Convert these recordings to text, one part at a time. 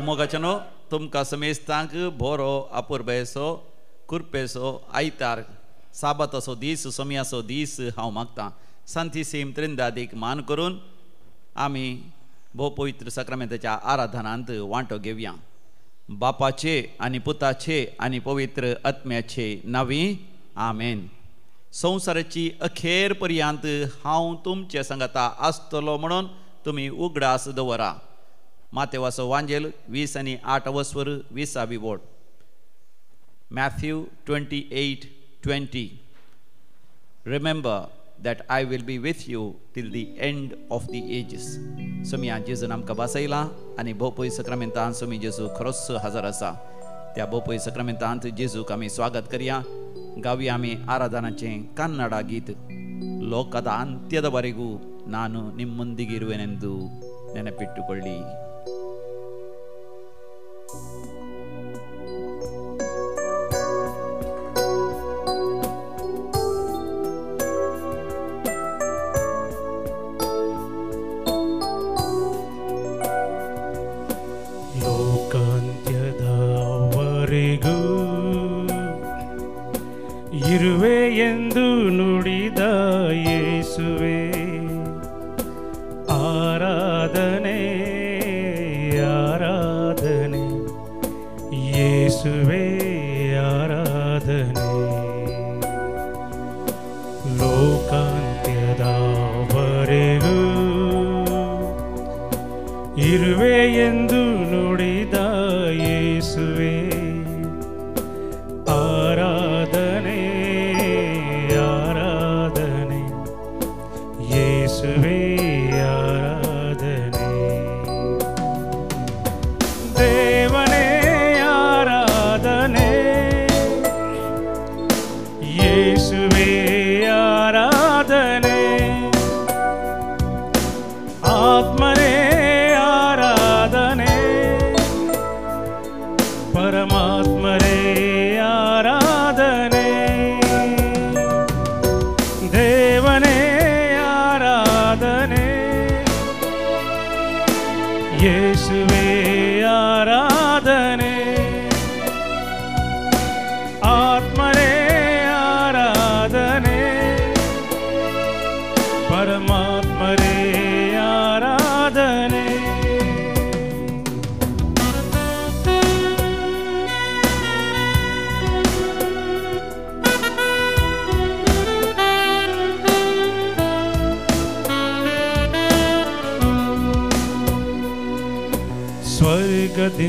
मोगाचनो तुमकां समेस्तांक बोरो अपुर्बेसो कुरपेसो आयतार साबाताचो दीस सोमयाचो दीस हांव मागतां. सांती सेम त्रिंदादीक मान करून आमी भोव पवित्र सक्रामेंताच्या आराधनांत वांटो घेवया. बापाचे आनी पुताचे आनी पवित्र आत्म्याचे नांवी आमेन. संवसाराची अखेर पर्यंत हांव तुमचे सांगाता आसतलो म्हणून तुमी उगडास दवरा. मातेवाचो वांजेल 20 आनी 8 वस्वर 20 boat. Matthew 28:20. Remember that I will be with you till the end of the ages. सोमिया जेजून आमकां बासयला आनी भोवपळी सक्रामेंतांत सोमी जेजू खरोच हजर आसा. त्या भोवपळी सक्रामेंतांत जेजूक आमी स्वागत करया. गावया आमी आराधनाचें कन्नಡ गीत ಲೋಕದ ಅಂತ್ಯದವರೆಗೂ ನಾನು ನಿಮ್ಮೊಂದಿಗಿರುವೆನೆಂದು ನೆನಪಿಟ್ಟುಕೊಳ್ಳಿ. ಲೋಕಾಂತ್ಯದವರೆಗೂ ಇರುವೆ ಎಂದು ನುಡಿದ ಯೇಸುವೆ ಆರಾಧನೆ ಆರಾಧನೆ ಯೇಸುವೆ ಆರಾಧನೆ. ಲೋಕಾಂತ್ಯದವರೆಗೂ ಇರುವೆ ಎಂದು ನುಡಿದ ಯೇಸುವೆ ಆರಾಧನೆ ಆರಾಧನೆ ಯೇಸುವೆ ಆರಾಧನೆ. ದೇವನೇ ಆರಾಧನೆ ಯೇಸುವೆ ಆರಾಧನೆ. ಆತ್ಮನೇ ಆರಾಧನೆ ಪರಮಾತ್ಮರೇ ಆರಾಧನೆ. ದೇವನೇ ಆರಾಧನೆ ಯೇಸುವೆ ಆರಾಧನೆ. ಆತ್ಮರೇ ಆರಾಧನೆ ಪರಮಾತ್ಮರೇ ಆರಾಧನೆ.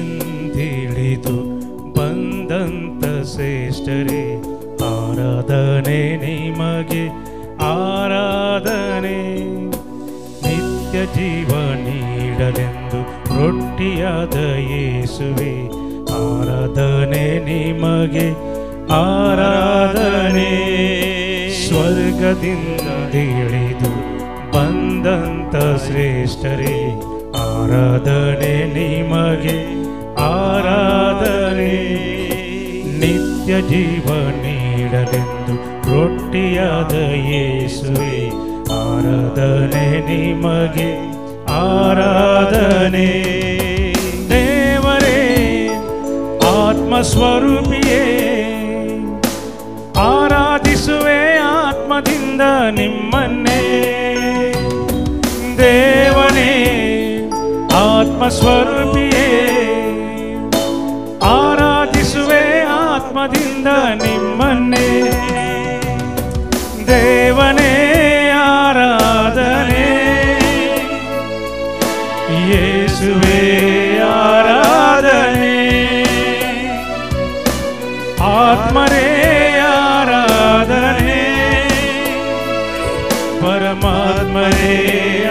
ಸ್ವರ್ಗದಿಂದಿಳಿದು ಬಂದಂತ ಶ್ರೇಷ್ಠರೇ ಆರಾಧನೆ ನಿಮಗೆ ಆರಾಧನೆ. ನಿತ್ಯ ಜೀವ ನೀಡಲೆಂದು ರೊಟ್ಟಿಯಾದ ಯೇಸುವೆ ಆರಾಧನೆ ನಿಮಗೆ ಆರಾಧನೆ. ಸ್ವರ್ಗದಿಂದಿಳಿದು ಬಂದಂತ ಶ್ರೇಷ್ಠರೇ ಆರಾಧನೆ ನಿಮಗೆ ಆರಾಧನೆ. ನಿತ್ಯ ಜೀವ ನೀಡಲೆಂದು ರೊಟ್ಟಿಯಾದ ಯೇಸುವೆ ಆರಾಧನೆ ನಿಮಗೆ ಆರಾಧನೆ. ದೇವರೇ ಆತ್ಮಸ್ವರೂಪಿಯೇ ಆರಾಧಿಸುವೆ ಆತ್ಮದಿಂದ ನಿಮ್ಮನ್ನೇ. ದೇವನೇ ಆತ್ಮಸ್ವರೂಪಿಯೇ ಆರಾಧಿಸುವೆ ಆತ್ಮದಿಂದ ನಿಮ್ಮನ್ನೇ. ದೇವನೇ ಆರಾಧನೆ ಯೇಸುವೆ ಆರಾಧನೆ. ಆತ್ಮರೇ ಆರಾಧನೆ ಪರಮಾತ್ಮರೇ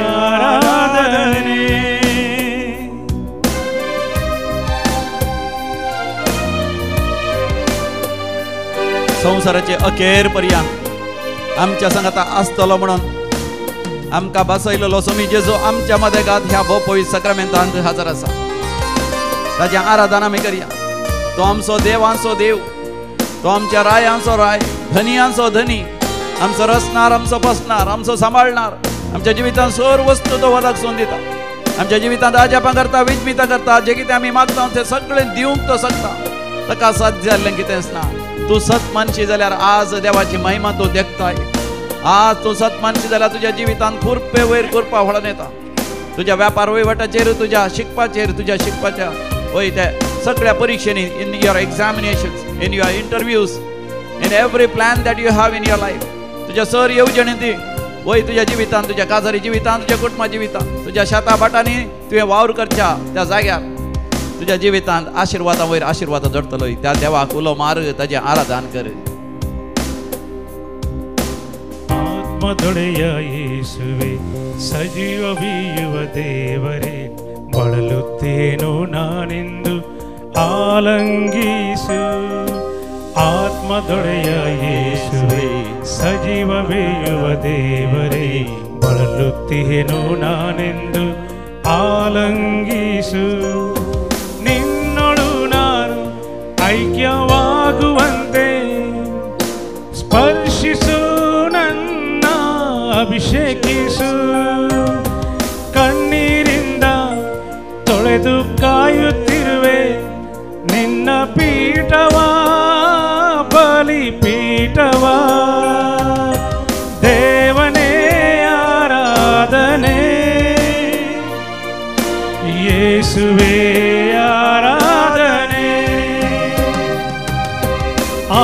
ಆರಾಧನೆ. संवसाराचे अखेर पर्यंत आमच्या सांगाता आसतलो म्हणून आमकां बसयलेलो सोमी जेजू आमच्या मदेगांत ह्या भोवपळी सक्रामेंतांत हजर आसा. ताचें आराधना आमी करया. तो आमचो देवांचो देव, तो आमच्या रायांचो राय, धनियांचो धनी, आमचो रचणार, आमचो पसणार, आमचो सांबाळणार, आमच्या जिवितांत सर्व वस्तू तो वदाक सोन दिता. आमच्या जिवितांत आजापां करता विजमितां करता जे कितें आमी मागता तें सगळें दिवंक तो शकता ताका साध्य जाल्लें कितेंच ना तूं सत मानशी जाल्यार आज देवाची महिमा तूं देखताय आज तूं सत मानशी जाल्यार तुज्या जिवितांत खुरपे वयर करपा व्हडोन येता तुज्या व्यापार वहिवाटाचेर तुज्या शिकपाचेर तुज्या शिकपाच्या वय त्या सगळ्या परीक्षेनी in your examinations in your interviews in every plan that you have in your life तुज्या सर येवजणी ती वय तुज्या जिवितांत तुज्या काजारी जिवितांत तुज्या कुटुंबा जिवितांत तुज्या शेता भाटांनी तुवें वावर करच्या त्या जाग्यार तुज्या जिवितांत आशिर्वादां वयर आशिर्वाद जडतलो त्या देवाक उलो मार ताजें आराधन कर ಆತ್ಮದೊಡೆಯ ಯೇಸುವೆ ಸಜೀವವಿಯುವ ದೇವರೇ ಬಳಲುತ್ತೇನೋ ನಾನೆಂದು ಆಲಂಗಿಸು ಆತ್ಮದೊಡೆಯ ಯೇಸುವೆ ಸಜೀವವಿಯುವ ದೇವರೇ ಬಳಲುತ್ತೇನೋ ನಾನೆಂದು ಆಲಂಗಿಸು ನಿನ್ನೊಳು ನಾನು ಐಕ್ಯವಾಗುವಂತೆ ಸ್ಪರ್ಶಿಸು ನನ್ನ ಅಭಿಷೇಕಿಸು ಕಣ್ಣೀರಿಂದ ತೊಳೆದು ಕಾಯುತ್ತಿರುವೆ ನಿನ್ನ ಪೀಠವಾ ಬಲಿಪೀಠವಾ ದೇವನೇ ಆರಾಧನೆ ಯೇಸುವೇ ಆರಾಧನೆ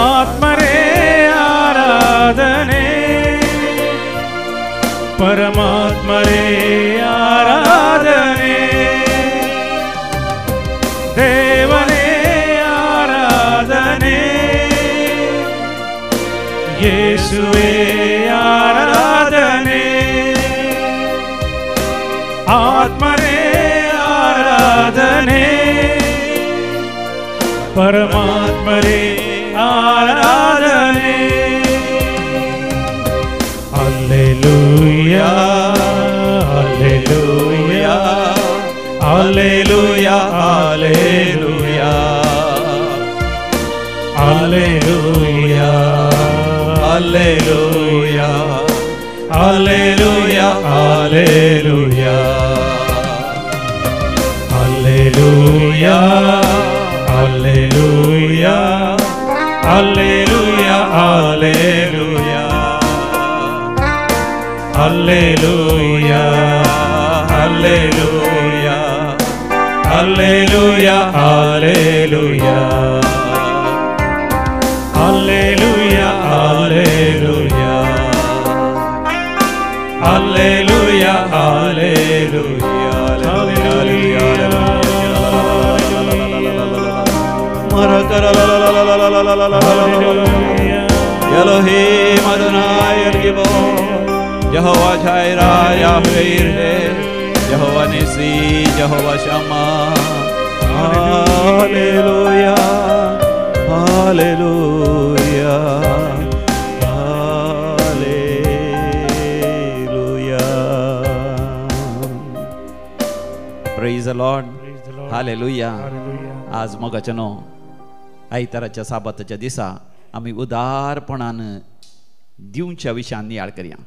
ಆತ್ಮರೇ ಆರಾಧನೆ ಪರಮಾತ್ಮರೇ ಆರಾಧನೆ ದೇವನೇ ಆರಾಧನೆ ಯೇಸುವೇ ಆರಾಧನೆ ಆತ್ಮರೇ ಆರಾಧನೆ ಪರಮಾತ್ಮರೇ ಆರಾಧನೆ Alleluia, Alleluia, Alleluia, Alleluia, Alleluia, Alleluia, Alleluia, Alleluia, Alleluia, Alleluia, Alleluia, Alleluia. Alleluia, Alleluia, Alleluia, Alleluia, Alleluia, Alleluia, Alleluia, Alleluia, Alleluia, Elohim Adonai El-Gibor Jehovah Jireh, Yahweh Yireh, Jehovah Nissi, Jehovah Shammah. Hallelujah, Hallelujah, Hallelujah. Praise the Lord. Hallelujah. आज मगाच्या नो आयताराच्या साबाताच्या दिसा आमी उदारपणान दिवच्या विशयान नियाळ करया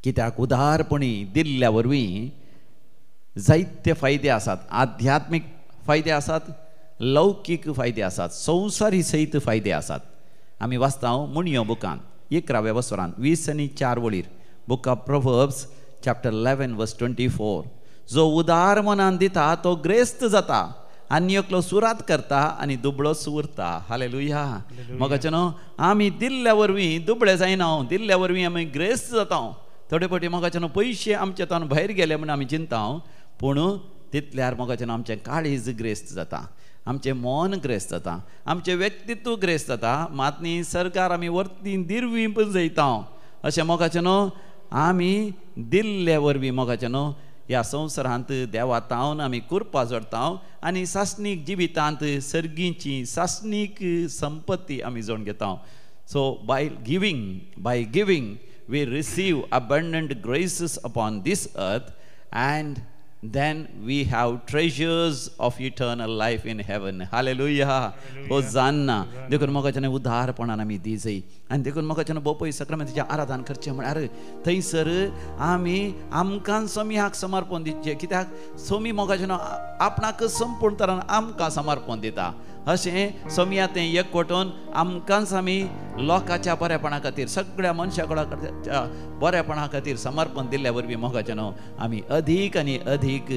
कित्याक उदारपणी दिल्ल्या वरवीं जायते फायदे आसात आध्यात्मिक फायदे आसात लौकीक फायदे आसात संवसारी सहित फायदे आसात आमी वाचता मुणयो बुकान 11व्या वसरान 20 आनी 4 वळीर बुक ऑफ प्रोव्हर्ब्स चॅप्टर 11 वर्स 24 जो उदार मनान दिता तो ग्रेस्त जाता आनी एकलो सुरात करता आनी दुबळो सुरता हालेलुया मगाचे न्हू आमी दिल्ल्या वरवीं दुबळे जायना दिल्ल्या वरवीं आमी ग्रेस्त जाता थोडे फावटी मगाचे न्हू पयशे आमचे तान भायर गेले म्हण आमी चिंता पूण तितल्यार मगाचे न्हू आमचें काळीज ग्रेस्त जाता आमचें मन ग्रेस्त जाता आमचें व्यक्तित्व ग्रेस्त जाता मात न्ही सरकार आमी वर्ती दिरवीं पण जैता अशें मगाचे न्हू आमी दिल्ले वरवीं मगाचे न्हू ह्या संवसारांत देवा तावन आमी कुरपा जोडता आनी सासणीक जिवितांत सर्गीची सासणीक संपत्ती आमी जोडून घेता so by giving we receive abundant graces upon this earth and then we have treasures of eternal life in heaven. Hallelujah. Hosanna. देखून मोगाचें उदारपणान आमी दी जाय आनी देखून मोगाचें बोपय सक्रामेंताचें आराधन करचें म्हळ्यार थंयसर आमी आमकां सोम्याक समर्पण दिवचें कित्याक सोमी मोगाचें आपणाक संपूर्ण तरान आमकां समर्पण दिता अशें सोम्या तें एकवटून आमकांच आमी लोकांच्या बरेपणा खातीर सगळ्या मनशाच्या बरेपणा खातीर समर्पण दिल्ल्या वरवीं मोगाचें आमी अधीक आनी अधीक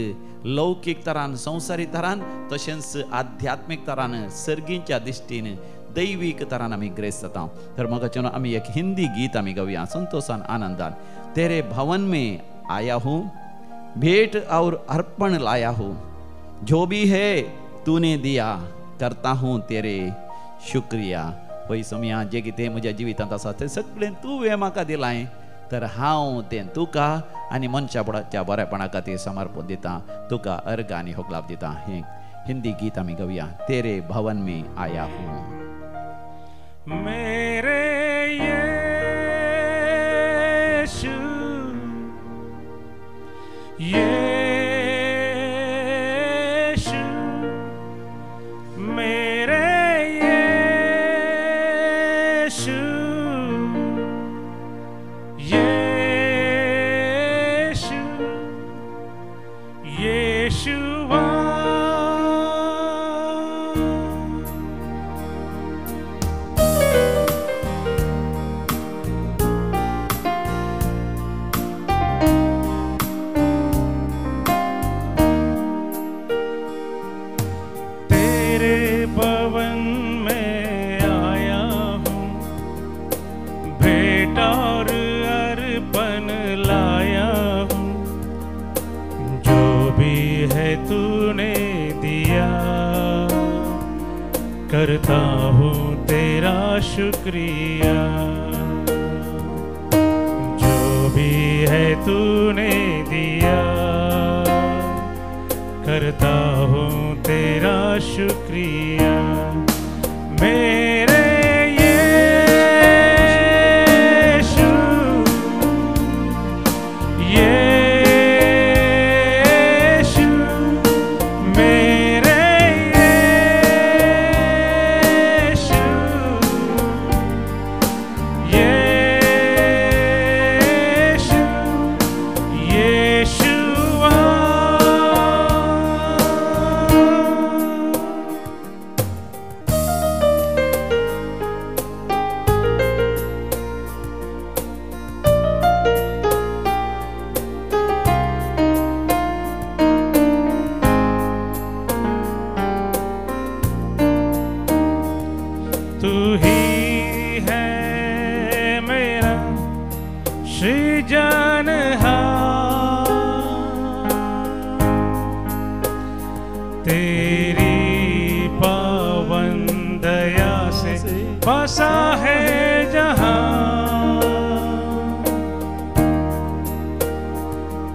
लौकीक तरान संवसारीक तरान तशेंच आध्यात्मीक तरान सर्गींच्या दिश्टीन दैवीक तरान आमी ग्रेस जाता तर मोगाचें आमी एक हिंदी गीत आमी गावया संतोषान आनंदान तेरे भवन में आया हूँ भेंट और अर्पण लाया हूँ जो भी है तूने दिया करता हूँ तेरे शुक्रिया पळय सोम्या जें कितें म्हज्या जिवितांत आसा तें सगळें तुवें म्हाका दिलां तर हांव तें तुका आनी मनशाच्या बरेपणा खातीर समर्पण दिता तुका अर्घ आनी होगलाप दिता हें हिंदी गीत आमी गावया तेरे भवन में आया हूँ मेरे यीशु यीशु मेरे यीशु यीशु यीशुआ करता हूँ तेरा शुक्रिया जो भी है तूने दिया करता हूँ तेरा शुक्रिया मेरे यीशु यीशु मेरे बसा है जहां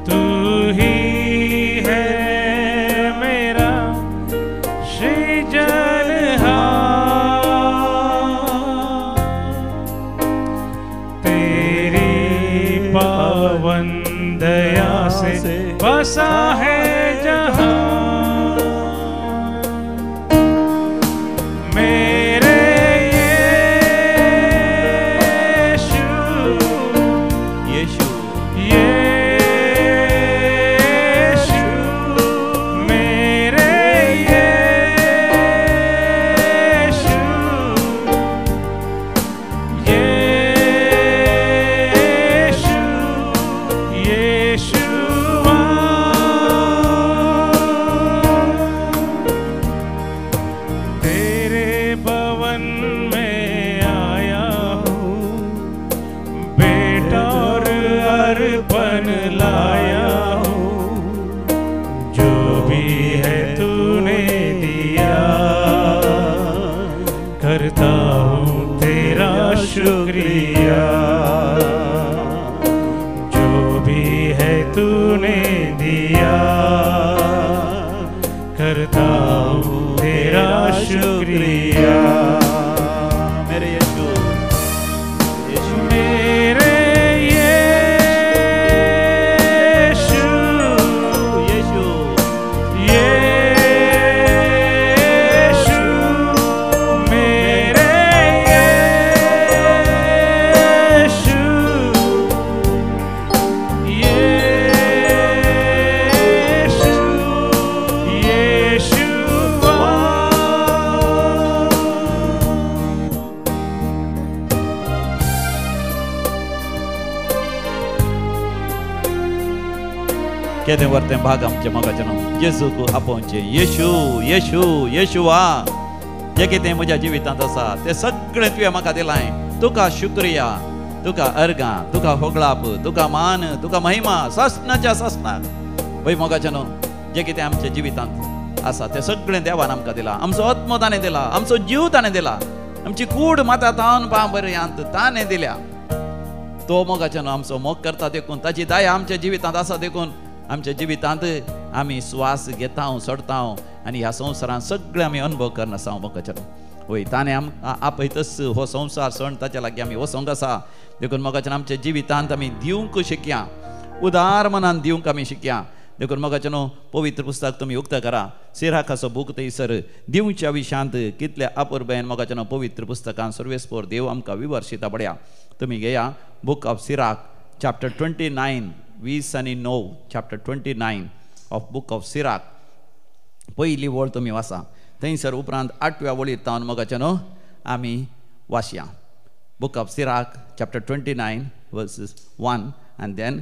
तू ही है मेरा सृजनहार तेरी पावन दया से बसा है जहां करता हूँ तेरा शुक्रिया जो भी है तूने दिया करता हूँ तेरा शुक्रिया मेरे यीशु मेरे यीशु केदें व्हरतें भाग आमचें मोगाचें न्हू जेजूक आपोवचें येशू येशू येशुआ जें कितें म्हज्या जिवितांत आसा तें सगळें तुवें म्हाका दिलां तुका शुक्रिया तुका अर्गां तुका होगळाप तुका मान तुका महिमा सस्नाच्या सस्नाक वय मोगाचें न्हू जें कितें आमच्या जिवितांत आसा तें सगळें देवान आमकां दिलां आमचो आत्मो ताणें दिला आमचो जीव ताणें दिला आमची कूड माता तावन पांबऱ्यांत ताणें दिल्या तो मोगाचें न्हू आमचो मोग करता देखून ताची दया आमच्या जिवितांत आसा देखून आमच्या जिवितांत आमी स्वास घेता सोडता आनी ह्या संवसारांत सगळे आमी अनुभव करना आसा मोगाचें न्हू वय ताणें आपयतच हो संवसार सण ताच्या लागीं आमी वसोंक आसा देखून मोगाचें आमच्या जिवितांत आमी दिवंक शिकया उदार मनान दिवंक आमी शिकया देखून मोगाचें न्हू पवित्र पुस्तक तुमी उक्तां करा सिराकाचो बूक थंयसर दिवच्या विशांत कितल्या अपुर्बेन मोगाचें न्हू पवित्र पुस्तकांत सर्वेस्पोर देव आमकां विवर्शिता पडया तुमी घेया बूक ऑफ सिराक चॅप्टर 29 20 आनी 9 चॅप्टर 29 ऑफ बूक ऑफ सिराक पयली वळ तुमी वाचा थंयसर उपरांत 8व्या वळीर तावन मोगाचें न्हू आमी वाचया बूक ऑफ सिराक चॅप्टर 29 वर्सेस 1 and then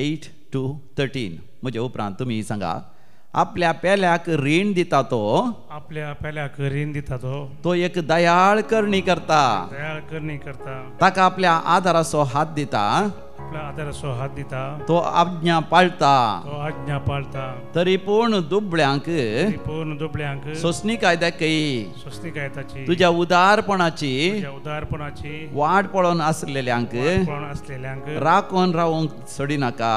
8 to 13 म्हजे उपरांत तुमी सांगा आपल्या पेल्याक रीण दिता तो आपल्या पेल्याक रीण दिता तो एक दयाळ करणी करता ताका आपल्या आदाराचो हात दिता आपल्या आदाराचो हात दिता तो आज्ञा पाळता तरी पूर्ण दुबळ्यांक सोंसणीकाय दाखय तुज्या उदारपणाची वाट पळोवन आसलेल्यांक राखून रावूंक सोडिनाका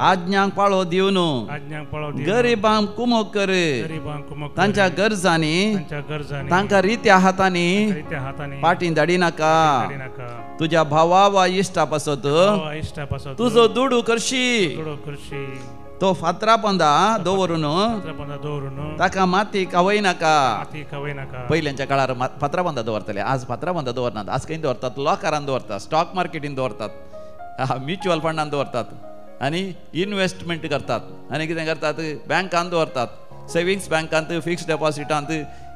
आज्ञांक पाळो दिवन गरिबांक कुमोग कर तांच्या गरजांनी तांकां रित्या हातांनी पाटी धाडिनाका तुज्या भावा वा इश्टा पासत तुजो दुडू करशी तो फातरा पंदा दवरून ताका माती कावयनाका पयल्यांच्या काळार फातरा पंदा दवरताले आज फातरा पंदा दवरनात आज खंय दवरतात लॉकरान दवरतात स्टॉक मार्केटीन दवरतात म्युच्युअल फंडान दवरतात आनी इन्वेस्टमेंट करतात आनी कितें करतात बँकान दवरतात सेविंग्स बँकांत फिक्स्ड डेपॉजिटांत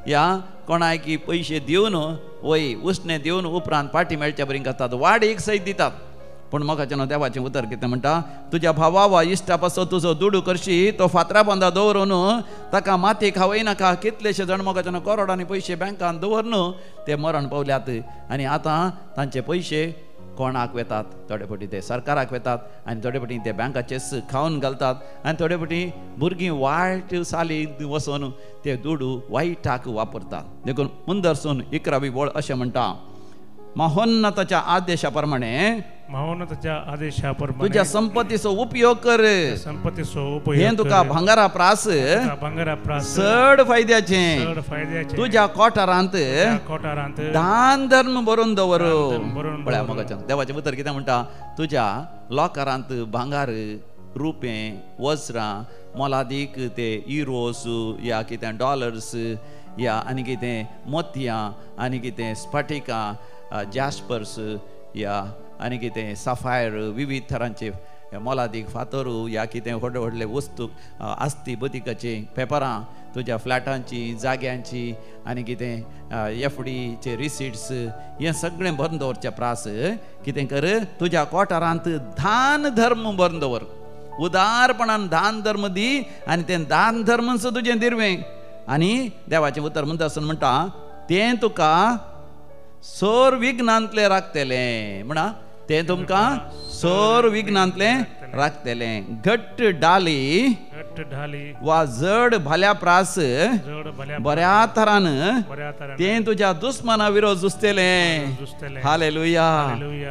या कोणायकी पयशे दिवन वय उसणे दिवन उपरांत पाटी मेळच्या बरी करतात वाडीक सयत दितात पूण मोगाचें न्हू देवाचें उतर कितें म्हणटा तुज्या भावा वा इश्टा पासो तुजो दुडू करशी तो फातरा बंदा दवरून ताका माती खावयनाका कितलेशे जाण मोगाचें न्हू करोडांनी पयशे बँकान दवरन ते मरण पावल्यात आनी आतां तांचे पयशे कोणाक वेतात थोडे फावटी ते सरकाराक वेतात आनी थोडे फावटी ते बँकाचेच खावन घालतात आनी थोडे फावटी भुरगीं वायट साली वचून ते दुडू वायटाक वापरतात देखून मुंदरसून 11वी वळ अशें म्हणटा महोन्नताच्या आदेशा प्रमाणे तुझ्या संपत्तीचो उपयोग कर हे तुका भांगारा प्रास चड फायद्याचे तुझ्या कोठारांत दान धर्म बरोवन दवर पळया मोगाचें देवाचें उतर कितें म्हणटा तुज्या लॉकरांत भांगार रुपें वस्त्रां मोलादीक ते युरोस या कितें डॉलर्स या आनी कितें मोतयां आनी कितें स्फटिकां जॅस्पर्स या आनी कितें सफायर विविध तरांचे मोलादीक फातरू या कितें व्हडले व्हडले वस्तू आस्ती बदिकाचे पेपरां तुज्या फ्लॅटांची जाग्यांची आनी कितें एफडीचे रिसिट्स हें सगळें भरून दवरचें प्रास कितें कर तुज्या कोठारांत दान धर्म भरून दवर उदारपणान दान धर्म दी आनी तें दान धर्म तुजें दिरवें आनी देवाचें उतर म्हणटा तें तुका सोर विघ्नांतले राखतलें म्हणा तें तुमकां सोर विघ्नांतले राखतलें घट्ट डाली वा जड भाल्या प्रास बऱ्या तरान तें तुज्या दुस्मना विरोध झुजतलें हालेलुया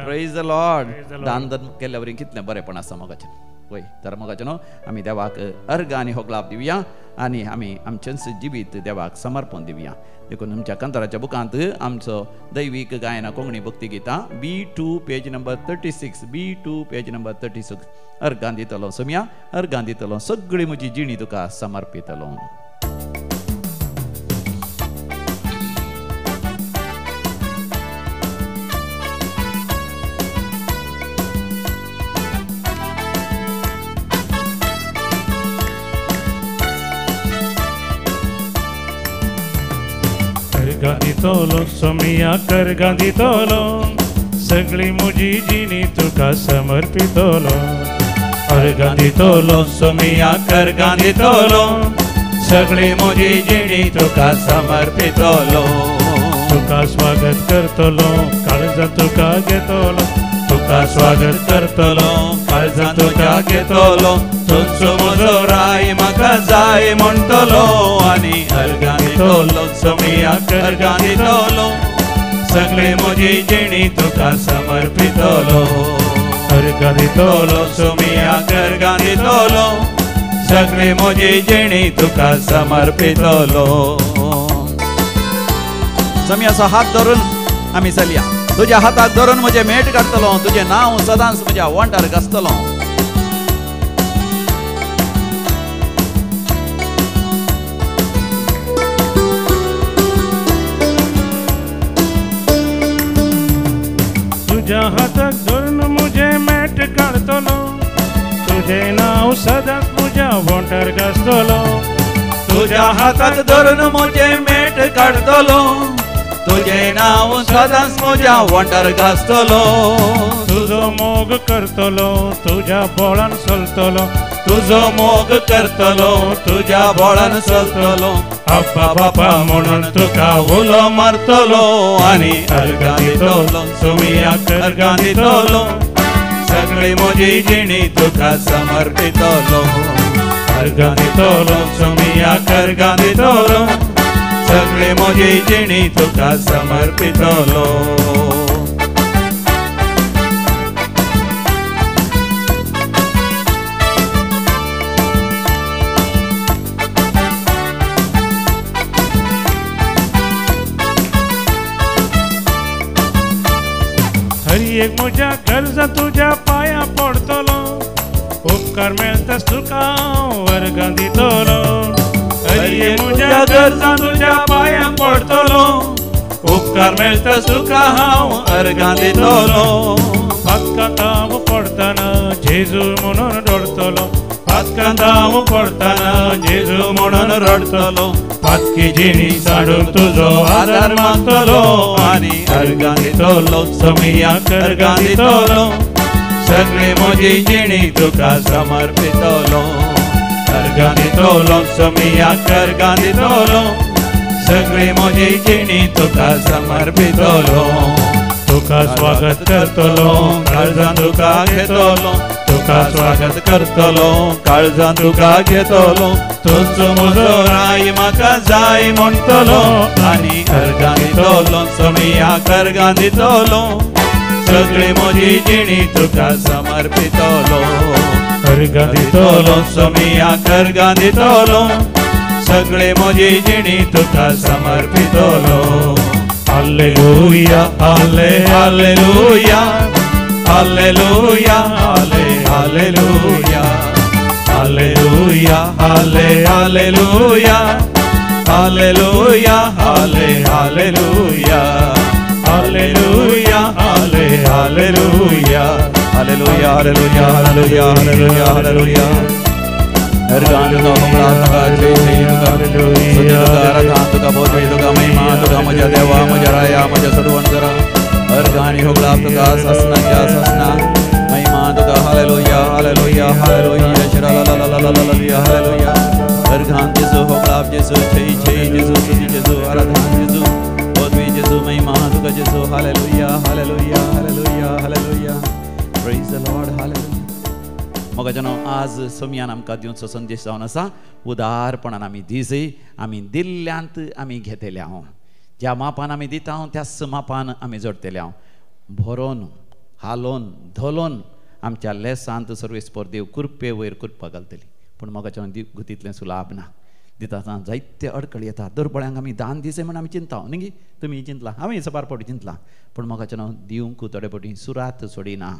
प्रेज द लॉर्ड दान धर्म केल्ल्या वरी कितलें बरेंपण आसा मोगाचें वय तर मोगाचें न्हू आमी देवाक अर्घ आनी होगलाप दिवया आनी आमी आमचें जिवीत देवाक समर्पण दिवया देखून आमच्या कांताराच्या बुकांत आमचो दैवीक गायना कोंकणी भक्ती गितां B2 page number 36 B2 page number 36 अर्घां दितलो सोम्या अर्घां दितलो सगळी म्हजी जिणी तुका समर्पितलो दितलो सोमिया करगा दितलो सगळी म्हजी जिणी तुका समर्पितलो अर्गां दितलो सोमिया कर्गां दितलो सगळी म्हजी जिणी तुका समर्पितलो तुका स्वागत करतलो काळजां तुका घेतलो तुका स्वागत करतलो काळजां तुका घेतलो तुजो म्हजो राय म्हाका जाय म्हणटलो आनी अर्गां दितलो सोमियाक अर्गां दितलो सगळी म्हजी जिणी तुका समर्पितलो अर्गां दितलो सोमियाक अर्गां दितलो सगळी म्हजी जिणी तुका समर्पितलो सोमियाचो हात धरून आमी चलया तुज्या हाताक धरून म्हजे मेट काडटलो तुजें नांव सदांच म्हज्या वंटार घासतलो तुझ्या हाताक धरून म्हजे मेट काडतलो तुझें नांव सदांच म्हज्या वंटार घासतलो तुझ्या हाताक धरून म्हजे मेट काडतलो तुझें नांव सदांच म्हज्या वंटार घासतलो तुजो मोग करतलो तुझ्या बोळान चलतलो तुजो मोग करतलो तुझ्या बोळान चलतलो अब्बा बापा म्हणून तुका उलो मारतलो आनी अर्गां दितलो सोमियाक अर्गां दितलो सगळी म्हजी जिणी तुका समर्पितलो अर्गां दितलो सोमियाक अर्गां दितलो सगळी म्हजी जिणी तुका समर्पितलो हरी एक म्हज्या गरजा तुझ्या पाया पडतलो उपकार मेळटास तुका अर्गां दितलो हरी एक म्हज्या गरजा तुझ्या पाया पडतलो उपकार मेळटास तुका हांव अर्गां दितलो पातकांत हांव पडटना जेजू म्हणून रडतलो पातकांत हांव पडटना जेजू म्हणून रडतलो पातकी जिणी साडून तुजो आदार मागतलो आनी अर्गां दितलो सोमियाक अर्गां दितलो सगळी म्हजी जिणी तुका समर्पितलो अर्गां दितलो सोमियाक अर्गां दितलो सगळी म्हजी जिणी तुका समर्पितलो तुका स्वागत करतलो काळजां तुका घेतलो तुका स्वागत करतलो काळजां तुका घेतलो तुजो म्हजो राय म्हाका जाय म्हणटलो आनी अर्गां दितलो सोमियाक अर्गां दितलो सगळी म्हजी जिणी तुका समर्पितलो अर्गां दितलो सोमियाक अर्गां दितलो सगळी म्हजी जिणी तुका समर्पितलो हालेलुया हाले हालेलुया हालेलुया हाले हालेलुया हालेलुया हाले हालेलुया हालेलुया हाले हालेलुया हालेलुया हाले hallelujah hallelujah hallelujah hallelujah hallelujah hallelujah अर्गां तुका जय जय अर्गां तुका बोध तुका महिमा तुका म्हज्या देवा म्हज्या राया म्हज्या सडवणकरा अर्गां होगळा तुका ससनाच्या ससना महिमा तुका हालेलुया हालेलुया हालेलुया शरालालालालालालालालाला हालेलुया अर्गां जेजू होगळा जेजू जय जय जेजू स्तुती जेजू आराधना जेजू बोधवी जेजू महिमा तुका जेजू hallelujah hallelujah hallelujah hallelujah praise the lord hallelujah मोगाच्यानो आज सोमियान आमकां दिवचो संदेश जावन आसा उदारपणान आमी दिजय आमी दिल्ल्यांत आमी घेतले हांव ज्या मापान आमी दिता त्याच मापान आमी जोडटले हांव भरोन हालोन धोलोन आमच्या लेसांत सर्वेस्पर देव कुरपे वयर कुरपा घालतली पूण मोगाच्यान गुतींतलें सुलाभ ना दिता जायते अडकळी येता दरपळ्यांक आमी दान दिसय म्हण आमी चिंता न्ही तुमी चिंतला हांवें सबार फावटी चिंतलां पूण मोगाच्यान दिवंक थोडे फावटी सुरात सोडिना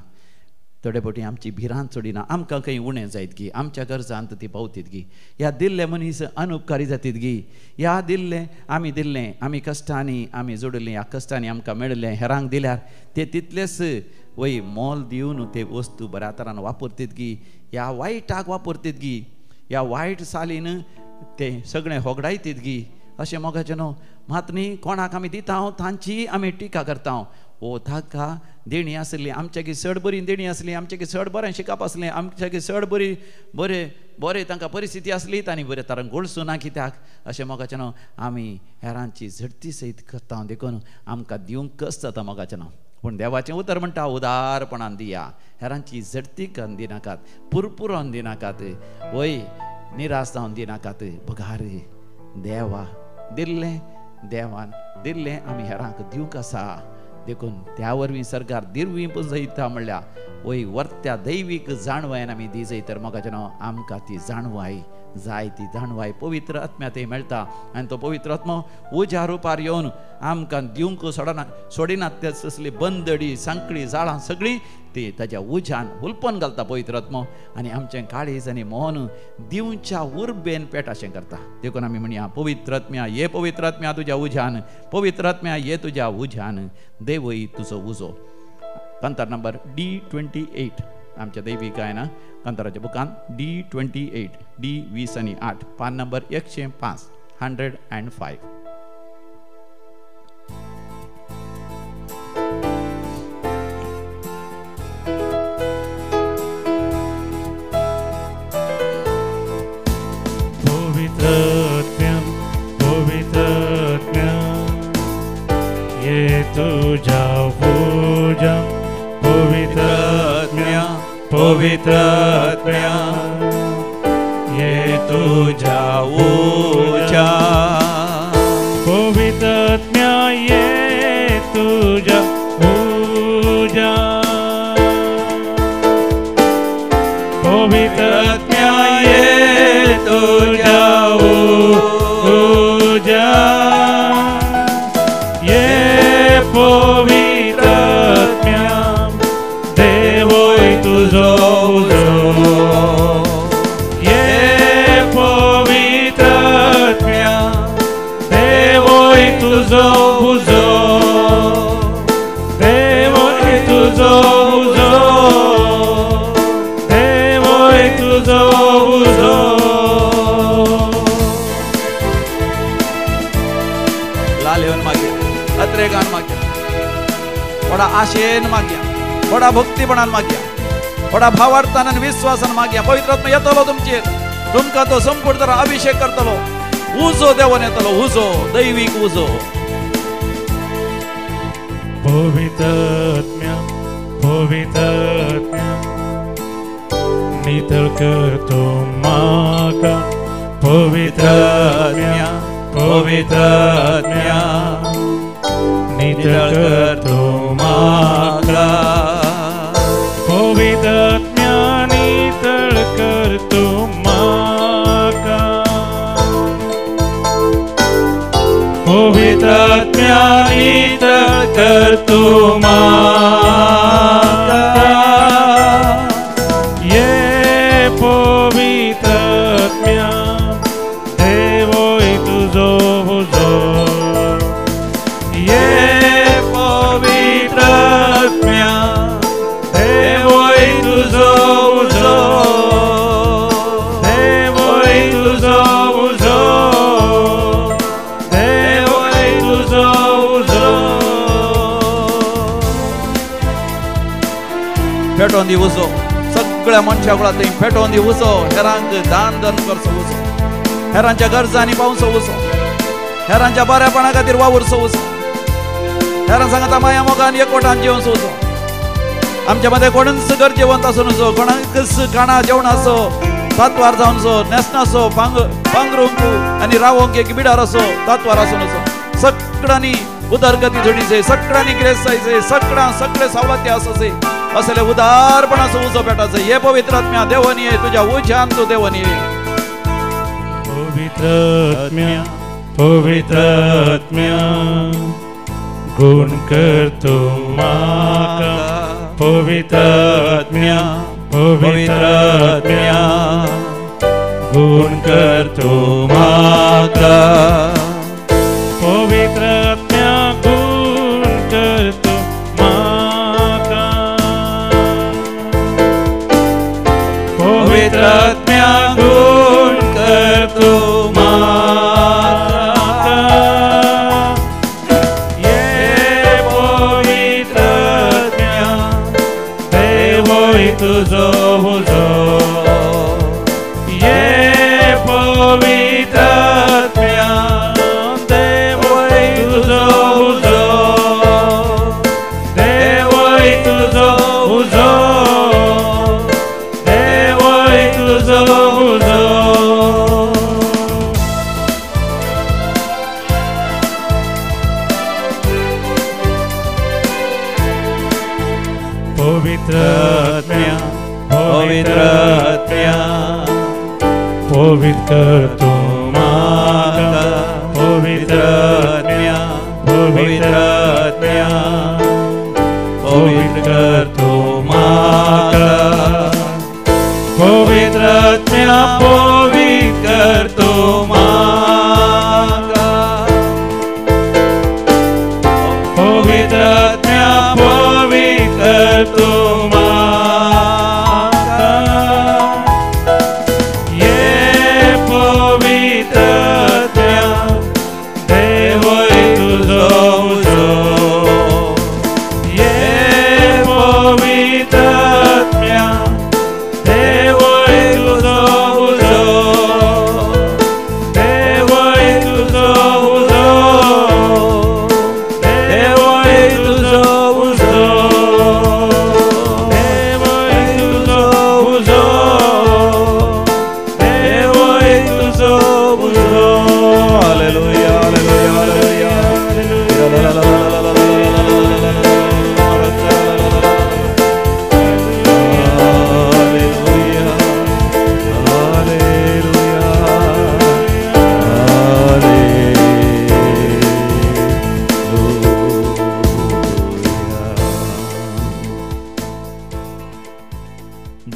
थोडे फावटी आमची भिरांत सोडिना आमकां खंय उणें जायत गी आमच्या गरजांत ती पावतीत गी ह्या दिल्ले मनीस अनुपकारी जातीत गी ह्या दिल्लें आमी कश्टांनी आमी जोडलें ह्या कश्टांनी आमकां मेळिल्लें हेरांक दिल्यार ते तितलेच वय मोल दिवन ते वस्तू बऱ्या तरान वापरतात गी ह्या वायटाक वापरतात गी ह्या वायट सालीन ते सगळें होगडायतात गी अशें मोगाचें न्हू मात न्ही कोणाक आमी दिता तांची आमी टिका करता ओ ताका देणी आसली, आमच्याकी चड बरी देणी आसली, आमच्याकी चड बरें शिकप आसलें, आमच्याकी चड बरे तांकां परिस्थिती आसली, तांणी बरें तारण घोळसूं ना कित्याक अशें मोगाचें न्हू. आमी हेरांची झडती सयत करता देखून आमकां दिवंक कस जाता मोगाचें न्हू. पूण देवाचें उतर म्हणटा उदारपणान दिया, हेरांची झडती करून दिनाकात, पुरपुरोन दिनाकात, वय निराश जावन दिनाकात. बगार देवा दिल्लें, देवान दिल्लें आमी हेरांक दिवंक आसा देखून त्या वरवीं सरकार दिरवी पुंजयता म्हणल्यार वय वर्त्या दैवीक जाणवायन आमी दी जैतर मोगाचें न्हू. आमकां ती जाणवाय जाय, ती जाणवाय पवित्र आत्म्या थंय मेळटा आनी तो पवित्र आत्मो उज्या रुपार येवन आमकां दिवंक सोडिनात. ते तसली बंदडी सांकळी जाळां सगळीं ती ताच्या उज्यान हुलपन घालता पवित्र आत्मो आनी आमचें काळीज आनी मोहन दिवच्या उर्बेन पेटाशें करता. देखून आमी म्हणया पवित्र आत्म्या ये, पवित्र आत्म्या तुज्या उज्यान, पवित्र आत्म्या ये तुज्या उज्यान, देवय तुजो उजो. कांतार नंबर D28 आमच्या दैवीक गायना कांताराच्या बुकान D28 D20:8 पान नंबर 105 105. ये तुझा पूजा पवित्र आत्म्या, पवित्र आत्म्या ये तुझा पूजा, पवित्र आत्म्या ये तुझा पूजा, पवित्र आत्म्या ये तुझा पूजा, पवित्र आत्म्या देवोय तुजो उजो, ये पवित्र आत्म्या देवोय तुजो उजो, देवोय तुजो उजो, देवोय तुजो उजो. लालेवन मागे अत्रेगान मागया, थोडा आशेन मागया, थोडा भक्तीपणान मागया, थोडा भावार्थान आनी विश्वासान मागया. पवित्र आत्मा येतलो तुमचेर, तुमकां तो संपूर्ण तरा अभिषेक करतलो, उजो देवन येतलो, उजो दैवीक उजो. पवित्र आत्म्या, पवित्र आत्म्या नितळ करतो म्हाका, पवित्र आत्म्या, पवित्र आत्म्या नितळ करतो म्हाका, पवित्र आत्म्या नितळ करतो म्हाका, पवित्र आत्म्या नितळ करतो म्हाका, ये पवित्र आत्म्या देवोय तुजो उजो, ये पवित्र आत्म्या देवोय तुजो उजो, देवोय तुजो उजो, देवोय तुजो उजो. पेटोवन दी उजो, सगळ्या मनशा कुळा थंय पेटोवन दी उजो, हेरांक दान धन करचो उजो, हेरांच्या गरजांनी पावचो उजो, हेरांच्या बऱ्यापणा खातीर वावुरचो उजो, हेरां सांगता माया मोगान एकवटान जेवचो उजो. आमच्या मदें कोणूच गरजेवंत आसूं नजो, कोणाकच खाणा जेवणाचो तातवार जावनचो, न्हेसणाचो, पांघरूंक आनी रावोंक एक बिडार असो तातवार आसूं नजो. सगळ्यांनी उदरगती जोडीचे, सगळ्यांनी ग्रेस जायचे, सगळे सवलती आसाचे, असले उदारपणाचो उजो पेटाचो. हे पवित्र आत्म्या देवन ये, तुज्या उज्यान तूं देवन ये. पवित्र आत्म्या, पवित्र आत्म्या गुण करतो म्हाका, पवित्र आत्म्या, पवित्र आत्म्या गुण करतो म्हाका, पवित्र आत्म्या गुण करतो म्हाका, पवित्र आत्म्या गुण करतो म्हाका, ये पवित्र तुझो उजो ये पवित्र आत्म्या देवय तुझो उजो देवय तुझो उजो देवय तुझो उजो पवित्र आत्म्या पवित्र आत्म्या पवित्र तू माता पवित्र आत्म्या पवित्र आत्म्या पवित्र तू माता पवित्र आत्म्या पवित्र तू माता पवित्र आत्म्या पवित्र तू माता ये पवित्र आत्म्या देवय तुझो उजो ये पवित्र आत्म्या देवय तुझो उजो देवय तुझो उजो देवय तुझो उजो देवय तुझो उजो देवय तुझो उजो हालेलुया हालेलुया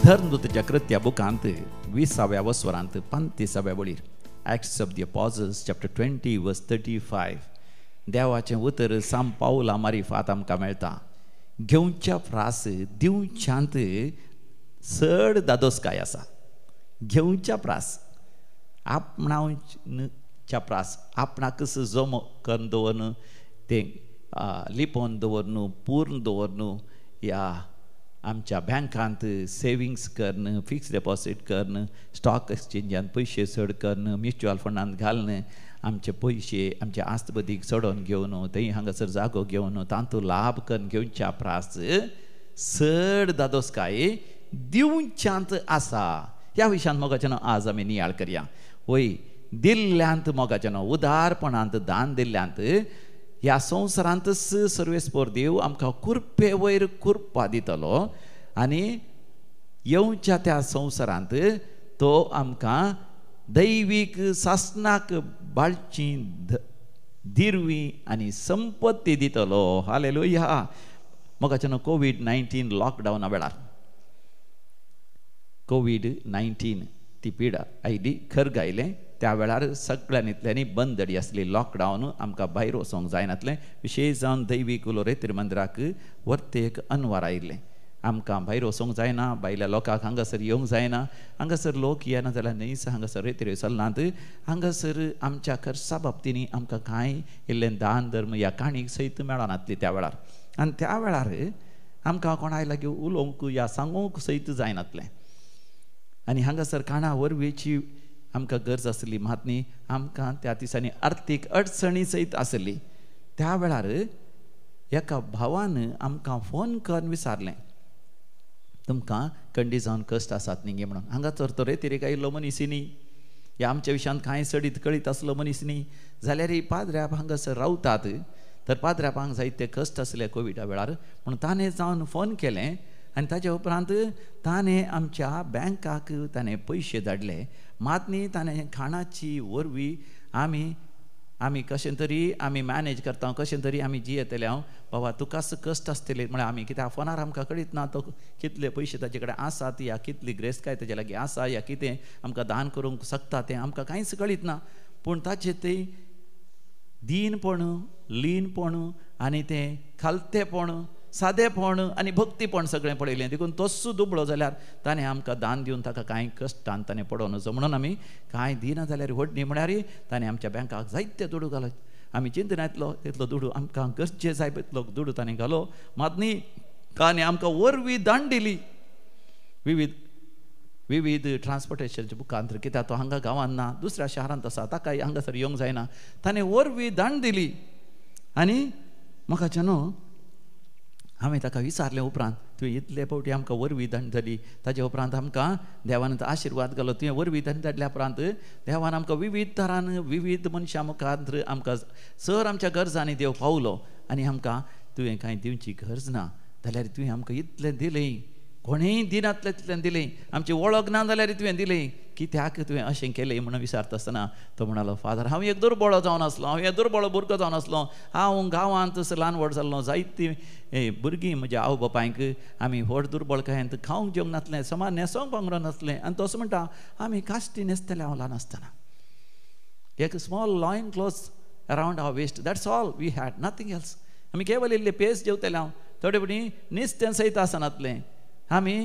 धर्मदूताच्या कृत्या बुकांत 20व्या वस्वरांत 35व्या वळीर Acts of the Apostles chapter 20 verse 35 देवाचें उतर साम पावला मारिफात आमकां मेळटा घेवच्या फ्रास दिवच्यांत चड दादोसकाय आसा घेवच्या प्रास आपणाच्या प्रास आपणाक जमो करून दवरन तें लिपोवन दवरन पूर्ण दवरन या आमच्या बँकांत सेविंग्स करन फिक्स डेपॉझिट करन स्टॉक एक्सचेंजान पयशे चड करन म्युच्युअल फंडांत घालन आमचे पयशे आमचे आस्तबदीक चडोवन घेवन थंय हांगासर जागो घेवन तांचो लाभ करून घेवच्या प्रास चड दादोसकाय दिवच्यांत आसा ह्या विशयान मोगाचें आज आमी नियाळ करया वय दिल्ल्यांत मोगाचें उदारपणांत दान दिल्ल्यांत ह्या संवसारांत सर्वेस्पोर देव आमकां कुरपे वयर कुरपा दितलो आनी येवच्या त्या संवसारांत तो आमकां दैवीक सासनाक बाळची दिरवी आनी संपत्ती दितलो हालेलुया मोगाचें COVID-19 लॉकडावना वेळार COVID-19 ती पिडा आयली खर गायलें त्या वेळार सगळ्यांनी बंदडी आसली लॉकडावन आमकां भायर वचोंक जायनासलें विशेश जावन दैवीक उलोरेतीर मंदिराक वर्तेक अनवार आयिल्लें आमकां भायर वचोंक जायना भायल्या लोकांक हांगासर येवंक जायना हांगासर लोक येना जाल्यार न्हयच हांगासर रेतीर चलनात हांगासर आमच्या खर्चा बाबतींनी आमकां कांय इल्लें दान धर्म ह्या काणीक सयत मेळनासली त्या वेळार आनी त्या वेळार आमकां कोणाय लागीं उलोवंक या सांगूंक सयत जायनासलें आनी हांगासर काणा वरवीची आमकां गरज आसली मात न्ही आमकां त्या दिसांनी आर्थीक अडचणी सयत आसली त्या वेळार एका भावान आमकां फोन करून विचारलें तुमकां कंडी जावन कश्ट आसात न्ही गे म्हणून हांगासर तो रेतीरेक आयिल्लो मनीस न्ही ह्या आमच्या विशयान कांय सडीत कळीत आसलो मनीस न्ही जाल्यार पाद्र्याप हांगासर रावतात तर पाद्र्यापांक जायते कश्ट आसले कोविडा वेळार म्हणून ताणें जावन फोन केलें आनी ताचे उपरांत ताणें आमच्या बँकाक ताणें पयशे धाडले मात न्ही ताणें खाणाची वरवीं आमी कशें तरी आमी मॅनेज करता कशें तरी आमी जियेतले हांव बाबा तुकाच कश्ट आसतले म्हळ्यार आमी कित्याक फोनार आमकां कळीत ना तो कितले पयशे ताचे कडेन आसात या कितली ग्रेस्काय ताचे लागीं आसा या कितें आमकां दान करूंक शकता तें आमकां कांयच कळीत ना पूण ताचें तें दीनपण लीनपण आनी तें खालतेपण सादेपण आनी भक्तीपण सगळें पळयलें देखून तोच दुबळो जाल्यार ताणें आमकां दान दिवन ताका कांय कश्टान ताणें पडों नजो म्हणून आमी कांय दिना जाल्यार व्हडणी म्हळ्यार ताणें आमच्या बँकाक जायते दुडू घालो आमी चिंतून येतलो तितलो दुडू आमकां गरजे जाय तितलो दुडू ताणें घालो मात न्ही ताणें आमकां वरवीं दान दिली विविध ट्रान्सपोर्टेशनचे मुखांतर कित्याक तो हांगा गांवांत ना, दुसऱ्या शहरांत आसा, ताकाय हांगासर येवंक जायना. ताणें वरवीं दान दिली आनी म्हाका न्हू हांवें ताका विचारलें उपरांत तुवें इतले फावटी आमकां वरवीं दान दिली, ताजे उपरांत आमकां देवान आशिर्वाद घालो, तुवें वरवीं दान धाडल्या उपरांत देवान आमकां विविध तरान विविध मनशां मुखांतर आमकां सर आमच्या गरजांनी देव पावलो. आनी आमकां तुवें कांय दिवची गरज ना जाल्यार तुवें आमकां इतलें दिलें, कोणेंय दिनातलें तितलें दिलें, आमची वळख ना जाल्यार तुवें दिलें, कित्याक तुवें अशें केलें म्हणून विचारता आसतना तो म्हणलो फादर हांव एक दुर्बळो जावन आसलो, हांव एक दुर्बळो भुरगो जावन आसलो, हांव गांवांत ल्हान व्हड जाल्लो, जायतीं भुरगीं म्हज्या आवय बापायक आमी व्हड दुर्बळकायेंत खावंक जेवंक नासलें, समान न्हेसोंक पावंक नासलें. आनी तसो म्हणटा आमी काश्टी न्हेसताले हांव ल्हान आसतना, एक small loin cloth around our waist, that's all we had, nothing else. आमी केवल इल्ले पेज जेवताले हांव, थोडे फावटी नुस्तें सयत आसनातलें, आमी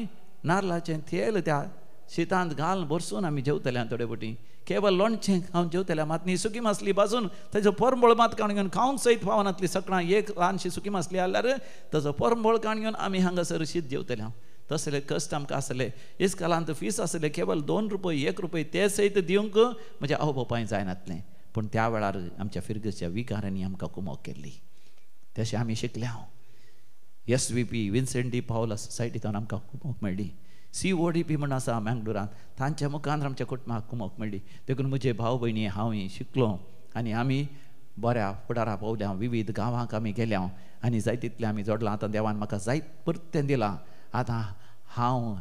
नारळाचें तेल त्या शितांत घालून भरसून आमी जेवताले. थोडे फावटी केवल लोणचें हांव जेवताले, मात न्ही सुकी मासली भाजून ताजो परंबळ मात काडून घेवन खावंक सयत फावनातली. सकाळीं एक ल्हानशी सुकी मासली हाडल्यार ताजो परंबळ काडून घेवन आमी हांगासर शीत जेवताले. हांव तसले कश्ट आमकां आसले. इस्कालांत फीस आसले केवल 2 रुपये 1 रुपये ते सयत दिवंक म्हज्या आवय बापाय जायनातलें. पूण त्या वेळार आमच्या फिरगसच्या विकारांनी आमकां कुमोक केल्ली. तशें आमी शिकले. हांव SVP विन्सेंट डी पावला सोसायटींतल्यान आमकां कुमोक मेळ्ळी. CODP म्हण आसा मँगलोरांत, तांच्या मुखार आमच्या कुटुंबाक कुमोक मेळ्ळी. देखून म्हजे भाव भयणी हांवूय शिकलो आनी आमी बऱ्या फुडारा पावल्या. विविध गांवांक आमी गेल्या आनी जाय तितलें आमी जोडलां. आतां देवान म्हाका जायत परतें दिलां. आतां हांव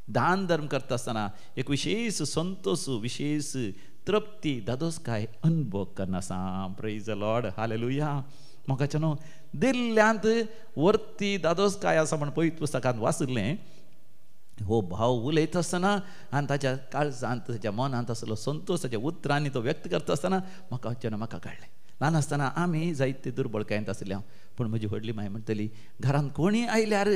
दान धर्म करता आसतना एक विशेष संतोश, विशेष तृप्ती, दादोसकाय अनुभव करना आसा. Praise the lord, hallelujah. म्हाका न्हू दिल्ल्यांत वर्ती दादोसकाय आसा म्हण पयत पुस्तकांत वाचलें. हो भाव उलयता आसतना आनी ताच्या काळजांत ताच्या मनांत आसलो संतोश ताच्या उतरांनी तो व्यक्त करता आसतना म्हाका कळ्ळें. ल्हान आसतना आमी जायते दुर्बळकायेंत आसल्या. पूण म्हजी व्हडली माय म्हणटली घरांत कोणीय आयल्यार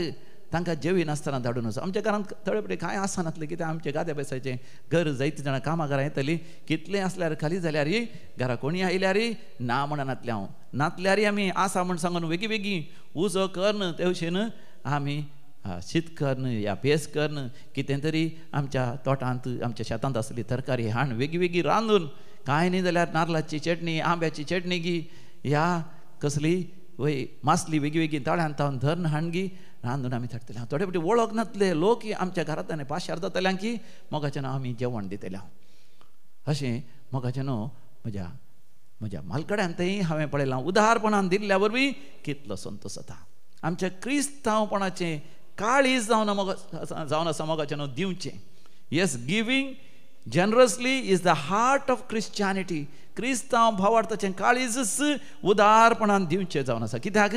तांकां जेवी नासतना धाडून वचप. आमच्या घरांत थोडे फावटी कांय आसनातलें, कित्याक आमचे गाद्या बेसायचें घर जायतीं जाणां कामां घरां येतालीं. कितलें आसल्यार खाली जाल्यार घरा कोणीय आयल्यार ना म्हणनातलें हांव. नातल्यार आमी आसा म्हण सांगून वेगळी वेगळी उजो करन ते भशेन आमी शीत करन या पेज करन कितें तरी आमच्या तोटांत आमच्या शेतांत आसली तरकारी हाण वेगळी वेगळी रांदून, कांय न्ही जाल्यार नारळाची चटणी, आंब्याची चटणी गी, या कसली वय मासली वेगळी वेगळी ताळ्यान तावन धਰਨ हाणगी रांदून आमी धाडटले. थोडे फावटी वळख नासले लोक आमच्या घरांत आनी पाशार जाताल्यांक की मोगाचें नांव आमी जेवण दितले. अशें मोगाचें न्हू म्हज्या मालकड्यांतय हांवें पळयलां. उदारपणान दिल्ल्या वरवीं कितलो संतोश जाता. आमच्या क्रिस्तांवपणाचें काळीज जावन आसा मोगाचें न्हू दिवचें. Yes, giving generously is the heart of Christianity. क्रिस्तांव भावार्थाचें काळीजच उदारपणान दिवचें जावन आसा. कित्याक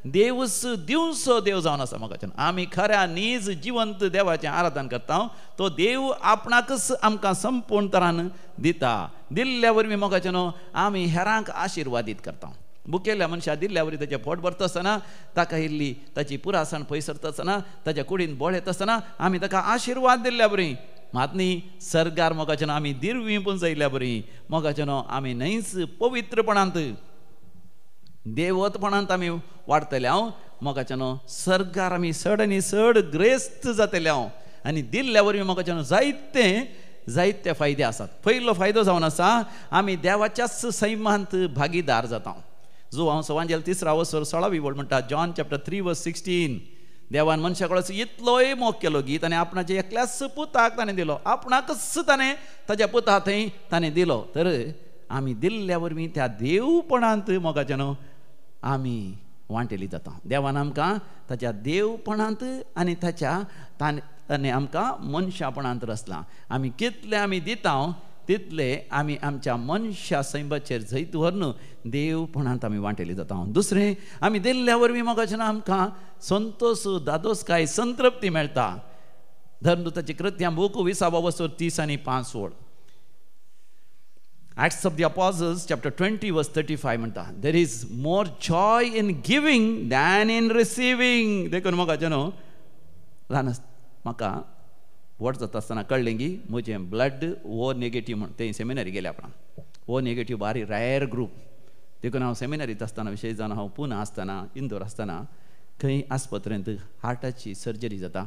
देवच दिवचो देव जावन आसा मोगाचें. आमी खऱ्या नीज जिवंत देवाचें आराधन करता. तो देव आपणाकच आमकां संपूर्ण तरान दिता. दिल्ल्या वरवीं मोगाचें न्हू आमी हेरांक आशिर्वादीत करता. बुकेल्या मनशाक दिल्ल्या वरी ताचें पोट भरता आसतना, ताका इल्ली ताची पुरासण पयसरता आसतना, ताच्या कुडीन बोळ येता आसतना आमी ताका आशिर्वाद दिल्ल्या बरी. मात न्ही सर्गार मोगाचें न्हू आमी दिरवीं पुंज येयल्या बरी. मोगाचें न्हू आमी न्हयच पवित्रपणांत देवतपणांत आमी वाडटले. हांव मोगाचें न्हू सर्गार आमी चड आनी चड ग्रेस्त जातले. हांव आनी दिल्ल्या वरवीं मोगाचें न्हू जायते फायदे आसात. पयलो फायदो जावन आसा आमी देवाच्याच सैमांत भागीदार जाता. जो हांव सवांजेल 3 वसर 16वी वळ म्हणटा, जॉन चॅप्टर 3:16. देवान मनशा कडेन इतलोय मोग केलो गीत आनी आपणाच्या एकल्याच पुताक ताणें दिलो. आपणाकच ताणें ताच्या पुता थंय ताणें दिलो. तर आमी दिल्ल्या वरवीं त्या देवपणांत मोगाचें न्हू आमी वांटेली जाता. देवान आमकां ताच्या देवपणांत आनी ताणें आमकां मनशापणांत रचलां. आमी कितले आमी दिता तितले आमी आमच्या मनशा सैमाचेर जैत व्हरून देवपणांत आमी वांटेली जाता. दुसरें, आमी दिल्ल्या वरवीं मोगाचें आमकां संतोश, दादोसकाय, संतृप्ती मेळटा. धर्मदूताची कृत्यां बूक 20 वसर 30 आनी 5 Acts of the Apostles chapter 20:35 म्हणटा, there is more joy in giving than इन रिसिवींग. देखून मोगाचें न्हू ल्हान म्हाका व्हड जाता आसतना कळ्ळें की म्हजें ब्लड O नेगेटीव म्हण ते सेमिनरी गेले आपण. O नेगेटीव बारी रॅर ग्रूप. देखून हांव सेमिनरीत आसतना विशेश जावन हांव पुना आसतना इंदोर आसतना खंय आस्पत्रेंत हार्टाची सर्जरी जाता.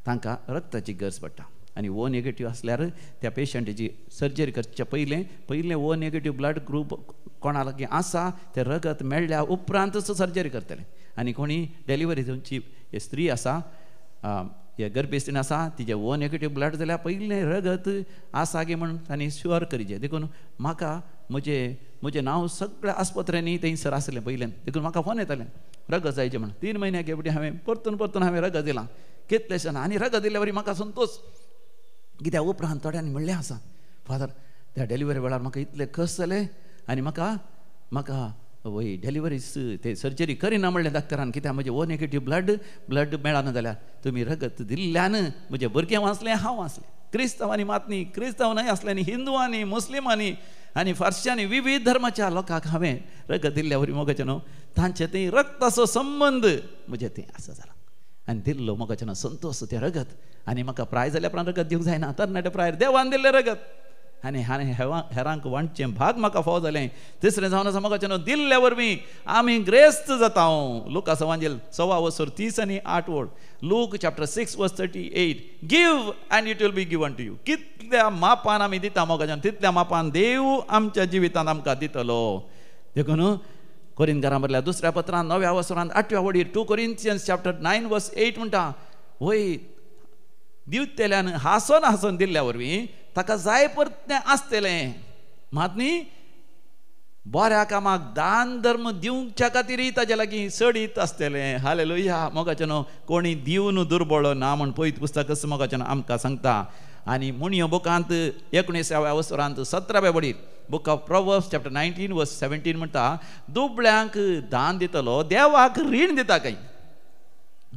तांकां रक्ताची गरज पडटा आनी ओ नेगेटीव आसल्यार त्या पेशंटाची सर्जरी करच्या पयलें ओ नेगेटीव ब्लड ग्रूप कोणा लागीं आसा तें रगत मेळ्ळ्या उपरांतच सर्जरी करतले आनी कोणी डिलिव्हरीची स्त्री आसा हे गर्भस्तीन आसा तिजे ओ नेगेटीव ब्लड जाल्यार पयलें रगत आसा गे म्हण तांणी श्युअर करिचें देखून म्हाका म्हजें नांव सगळ्या आस्पत्र्यांनी थंयसर आसलें पयलें देखून म्हाका फोन येतालें रगत जायचें म्हण 3 म्हयन्याक एवढी हांवें परतून हांवें रगत दिलां कितलेशें आनी रगत दिल्या वरी म्हाका संतोश कित्या उपरांत थोड्यांनी म्हणलें आसा फादर त्या डिलिव्हरी वेळार म्हाका इतलें कस जालें आनी म्हाका वय डिलिव्हरीस ते सर्जरी करिना म्हणलें डॉक्टरान कित्याक म्हजें ओ नेगेटीव ब्लड मेळना जाल्यार तुमी रगत दिल्ल्यान म्हजें भुरगें वाचलें हांव वाचलें क्रिस्तांवांनी मात न्ही क्रिस्तांव न्हय आसल्यांनी हिंदुवांनी मुस्लिमांनी आनी फार्श्यांनी विविध धर्माच्या लोकांक हांवें रगत दिल्ल्या वरी मोगाचें न्हू तांचे थंय रक्ताचो संबंद म्हजें थंय आसा जाला आनी दिल्लो मोगाचें न्हू संतोश तें रगत आनी म्हाका प्राय जाल्या उपरांत रगत दिवंक जायना तरणाट्या प्रायर देवान दिल्लें रगत आनी हांवें हेरांक वांटचें भाग म्हाका फाव जालें तिसरें जावन आसा मोगाचें न्हू दिल्ल्या वरवीं आमी ग्रेस्त जाता लुकास एवांजेल 6:30 आनी 8 Luke chapter 6:38 give and it will be given to you कितल्या मापान आमी दिता मोगाचें तितल्या मापान देव आमच्या जिवितांत आमकां दितलो देखून कोरिंथकारां बरयल्या दुसऱ्या पत्रांत 9:8 वडीर 2 Corinthians chapter 9:8 म्हणटा वय दिवतेल्यान हांसोन दिल्ल्या वरवीं ताका जाय परतें आसतलें मात न्ही बऱ्या कामाक दान धर्म दिवच्या खातीरय ताजे लागीं सडीत आसतलें हालेलुया मोगाचें न्हू कोणी दिवन दुर्बळ ना म्हण पळयत पुस्तक मोगाचें न्हू आमकां सांगता आनी मुणयो बुकांत 19व्या वसरांत 17व्या वडीर बुक ऑफ प्रोवर्ब्स चॅप्टर 19:17 म्हणटा दुबळ्यांक दान दितलो देवाक रीण दिता काय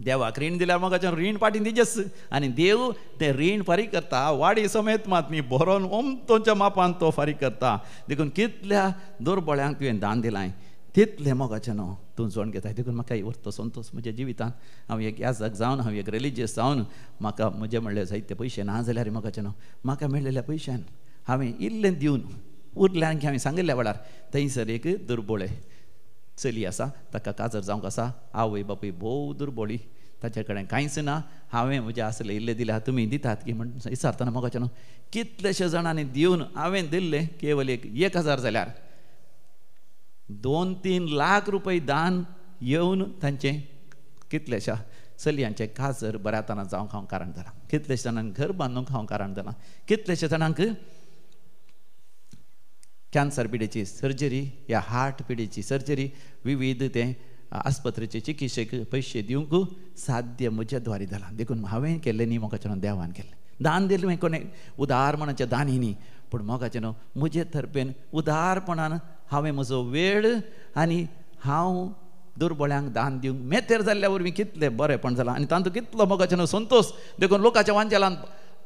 देवाक रीण दिल्यार मोगाचें रीण पाटीन दिजेस आनी देव तें रीण फारीक करता वाडी समेत मात न्ही बरोवन ओमतोच्या मापान तो फारीक करता देखून कितल्या दुर्बळ्यांक तुवें दान दिलां तितलें मोगाचें न्हू तूं जोड घेता देखून म्हाका उरतो संतोश म्हज्या जिवितांत हांव एक याजक जावन हांव एक रिलिजियस जावन म्हाका म्हजें म्हणलें जायते पयशे ना जाल्यार मोगाचें न्हू म्हाका मेळिल्ल्या पयशान हांवें इल्लें दिवन उरल्यांक हांवें सांगिल्ल्या वेळार थंयसर एक दुर्बळे चली आसा ताका काजर जावंक आसा आवय बापूय भोव दुर्बळी ताचे कडेन कांयच ना हांवें म्हजें आसलें इल्लें दिल्यार तुमी दितात की म्हण विचारतना मोगाचें न्हू कितलेशे जाणांनी दिवन हांवें दिल्लें केवल 1,000 जाल्यार 2-3 लाख रुपया दान येवन तांचें कितलेशा चलयांचें काजर बऱ्यातना जावंक हांव कारण जालां कितलेशे जाणांक घर बांदूंक हांव कारण जालां कितलेशे जाणांक कॅन्सर पिडेची सर्जरी या हार्ट पिडेची सर्जरी विविध तें आस्पत्रेचे चिकित्सेक पयशे दिवंक साध्य म्हज्या द्वारे जालां देखून हांवें केल्लें न्ही मोगाचें न्हू देवान केल्लें दान दिलें कोणें उदारपणाचें दानी न्ही पूण मोगाचें न्हू म्हजे तर्फेन उदारपणान हांवें म्हजो वेळ आनी हांव दुर्बळ्यांक दान दिवंक मेतेर जाल्ल्या वरवीं कितलें बरेंपण जालां आनी तातूंत कितलो मोगाचें न्हू संतोश देखून लोकांच्या वांजेलांत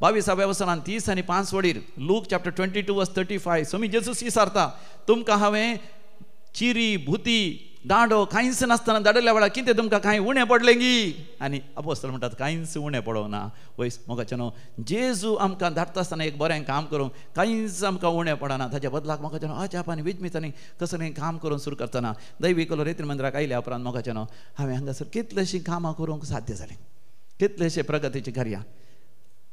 22व्या वसरांत 30 आनी 5 वडीर लूक चॅप्टर 22:35 स्वामी जेजूस विचारता तुमकां हांवें चिरी भुती दांडो कांयच नासतना धाडल्या वेळार कितें तुमकां कांय उणें पडलें गी आनी अपोस्तल म्हणटात कांयच उणें पडोंक ना वयस मोगाचें न्हू जेजू आमकां धाडटा आसतना एक बरें काम करूंक कांयच आमकां उणें पडना ताच्या बदलाक मोगाचें न्हू अजाप आनी विजमीतांनी कसलें काम करून सुरू करतना दैवी कलो रेतीन मंदिराक आयल्या उपरांत मोगाचें न्हू हांवें हांगासर कितलेशीं कामां करूंक साध्य जालें कितलेशे प्रगतीचीं कार्यां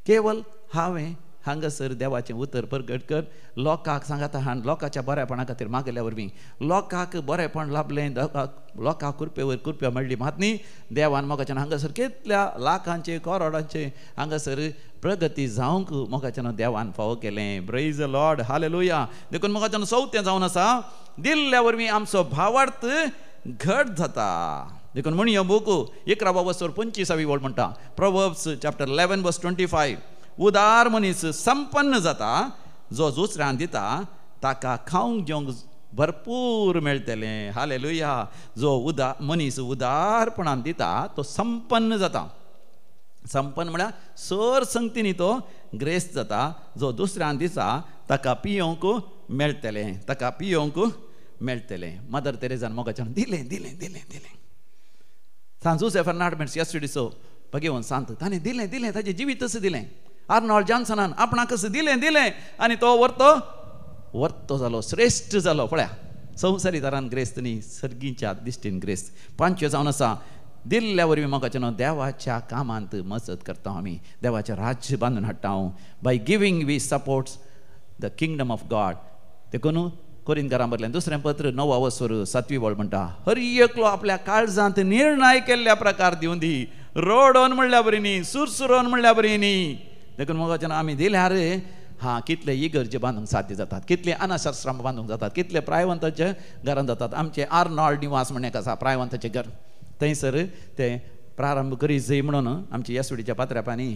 केवल हांवें हांगासर देवाचें उतर प्रगट कर लोकांक सांगाता हांव लोकांच्या बऱ्यापणा खातीर मागल्या वरवीं लोकांक बरेंपण लाभलें लोकांक कृपया मेळ्ळी मात न्ही देवान मोगाचें हांगासर कितल्या लाखांचे करोडांचे हांगासर प्रगती जावंक मोगाचें देवान फावो केलें प्रेज द लॉर्ड हालेलुया देखून मोगाचें चवथें जावन आसा दिल्ल्या वरवीं आमचो भावार्थ घट जाता देखून म्हणयो बूक 11:25 म्हणटा प्रोवर्ब्स चॅप्टर 11:25 उदार मनीस संपन्न जाता जो दुसऱ्यांक दिता ताका खावंक जेवंक भरपूर मेळटलें हालेलुया जो मनीस उदारपणान दिता तो संपन्न जाता संपन्न म्हळ्यार सर संगतीनी तो ग्रेस्त जाता जो दुसऱ्यांक दिता ताका पियोंक मेळटलें मदर तेरेजान मोगाचें दिलें सांजू फेर्नांडस yesterday so भगवान सांत ताणें दिलें ताजें जिवीतच दिलें आर्नॉल्ड जॉन्सनान आपणाकच दिलें आनी तो वर्तो जालो श्रेश्ठ जालो पळया संवसारी तरान ग्रेस्त न्ही सर्गीच्या दिश्टीन ग्रेस्त 5 जावन आसा दिल्ल्या वरवीं मोगाचें न्हू देवाच्या कामांत मजत करता आमी देवाचें राज्य बांदून हाडटा हांव by giving we supports the kingdom of God देखून कोरिंथकारां बरयलें दुसरें पत्र 9 वसर 7 वळ म्हणटा हर एकलो आपल्या काळजांत निर्णय केल्ल्या प्रकार दिवन दी रोडोन म्हणल्या बरी न्ही सुरसुरोन म्हणल्या बरी न्ही देखून मोगाचें आमी दिल्यार हां कितले इगर्जे बांदूंक साध्य जातात कितले अनाशास्त्रां बांदूंक जातात कितले प्रायवंताचे घरांत जातात आमचे आर्नॉल्ड निवास म्हणून एक आसा प्रायवंताचें घर थंयसर ते प्रारंभ करी जंय म्हणून आमच्या येसुडीच्या पात्रांनी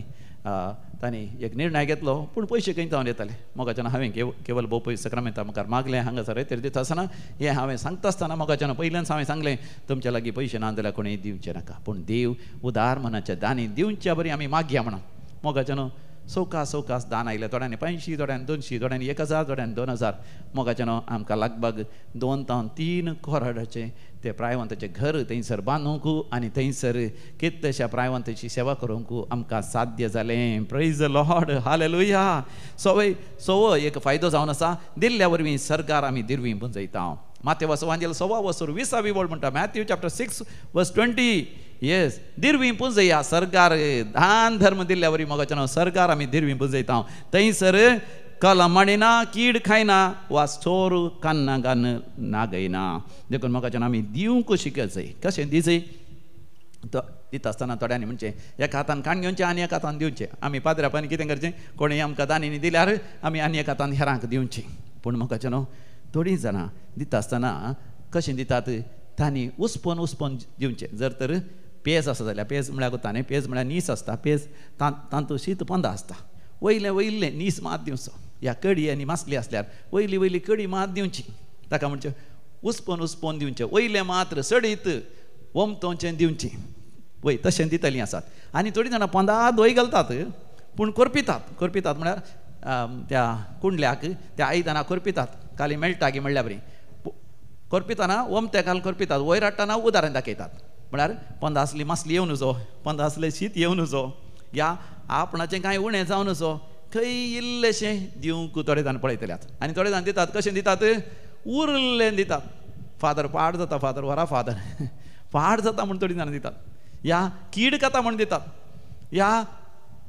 तांणी एक निर्णय घेतलो पूण पयशे खंय जावन येताले मोगाच्यान हांवें केवल भोव पयस सक्रामेंता मुखार मागलें हांगासर तर दिता आसतना हें हांवें सांगता आसतना मोगाच्यान पयल्याच हांवें सांगलें तुमच्या लागीं पयशे ना जाल्यार कोणूय दिवचे नाका पूण देव उदार मनाच्या दानी दिवच्या बरी आमी मागया म्हणून मोगाच्यान सवकास दान आयले थोड्यांनी 500 थोड्यांनी 200 थोड्यांनी 1000 थोड्यांनी 2000 मोगाच्यान आमकां लागभग 2 ते 3 करोडाचें ते प्रायवंताचें घर थंयसर बांदूंक आनी थंयसर कितलेशा प्रायवंताची सेवा करूंक आमकां साध्य जालें प्रेज द लॉर्ड हालेलुया सो एक फायदो जावन आसा दिल्ल्या वरवीं सरकार आमी दिरवीं पुंजयता माते वाचोवांजेल 6 वसर 20 वळ म्हणटा मॅथ्यू चॅप्टर 6 वर्स 20 येस दिरवीं पुंजया सरकार दान धर्म दिल्ल्या वरी मोगाच्यान सरकार आमी दिरवीं पुंजयता थंयसर कल मणिना कीड खायना वा चोर कान्ना गान नागयना देखून मोगाच्यान आमी दिवंक शिकत जाय कशें दिजय दिता आसतना थोड्यांनी म्हणचें एका हातान काण घेवचें आनी एका हातान दिवचें आमी पाद्र्यापानी कितें करचें कोणें आमकां दानिनी दिल्यार आमी आनी एका हातान हेरांक दिवचें पूण मोगाच्यान थोडीं जाणां दिता आसतना कशें दितात तांणी उस्पोन दिवचें जर तर पेज आसा जाल्यार पेज म्हळ्यार कोता न्ही पेज म्हळ्यार नीस आसता पेज तांतूं शीत पंद आसता वयले नीस मात दिवचो ह्या कडी आनी मासली आसल्यार वयली कडी मात दिवची ताका म्हणचें उस्पोन दिवचें वयलें मात्र सडीत वमतोचें दिवचें वय तशें दितलीं आसात आनी थोडीं जाणां पंदा दोय घालतात पूण करपितात म्हळ्यार त्या कुंडल्याक त्या आयदनाक करपितात काली मेळटा गे म्हणल्या बरी करपितना वमते घाल करपितात वयर हाडटाना उदारण दाखयतात म्हळ्यार पंद आसली मासली येवन नजो पंद आसलें शीत येवन नजो या आपणाचें कांय उणें जावन नजो खंय इल्लेशें दिवंक थोडे जाण पळयतल्यात आनी थोडे जाण दितात कशें दितात उरलें दितात फादर पाड जाता फादर वरा फादर पाड जाता म्हण थोडीं जाणां दितात या कीड खाता म्हण दितात या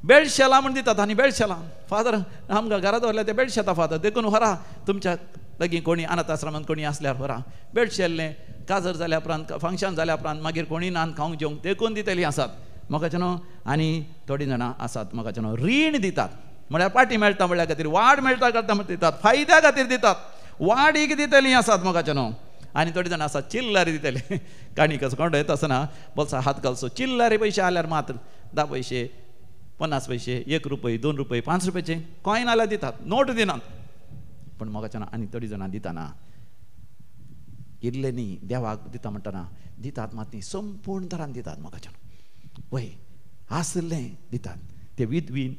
बेडशेलां म्हण दितात आनी बेडशेलां फादर आमकां घरांत व्हरल्यार ते बेडशेता फादर देखून व्हरा तुमच्या लागीं कोणी अनाथ आश्रमांत कोणी आसल्यार व्हरा बेडशेल्लें काजर जाल्या उपरांत फंक्शन जाल्या उपरांत मागीर कोणी नान खावंक जेवंक देखून दितलीं आसात मोगाच्यान आनी थोडीं जाणां आसात मोगाच्यान रीण दितात म्हळ्यार पाटी मेळटा म्हळ्यार खातीर वाड मेळटा करता म्हण दितात फायद्या खातीर दितात वाडीक दितलीं आसात मोगाच्यान आनी थोडीं जाणां आसात चिल्लारी दितले काणी कसो कोण येता आसतना बोल्सा हात घालचो चिल्लारी पयशे आल्यार मात्र 10 पैसे 50 पैसे 1 रुपये 2 रुपये 5 रुपयाचे कॉयन आल्यार दितात नोट दिनात पण मोगाच्यान आनी थोडीं जाणां दिताना इल्लें न्ही देवाक दिता म्हणटना दितात मात न्ही संपूर्ण तरान दितात मोगाच्यान वय आसलें दितात ते विधवीन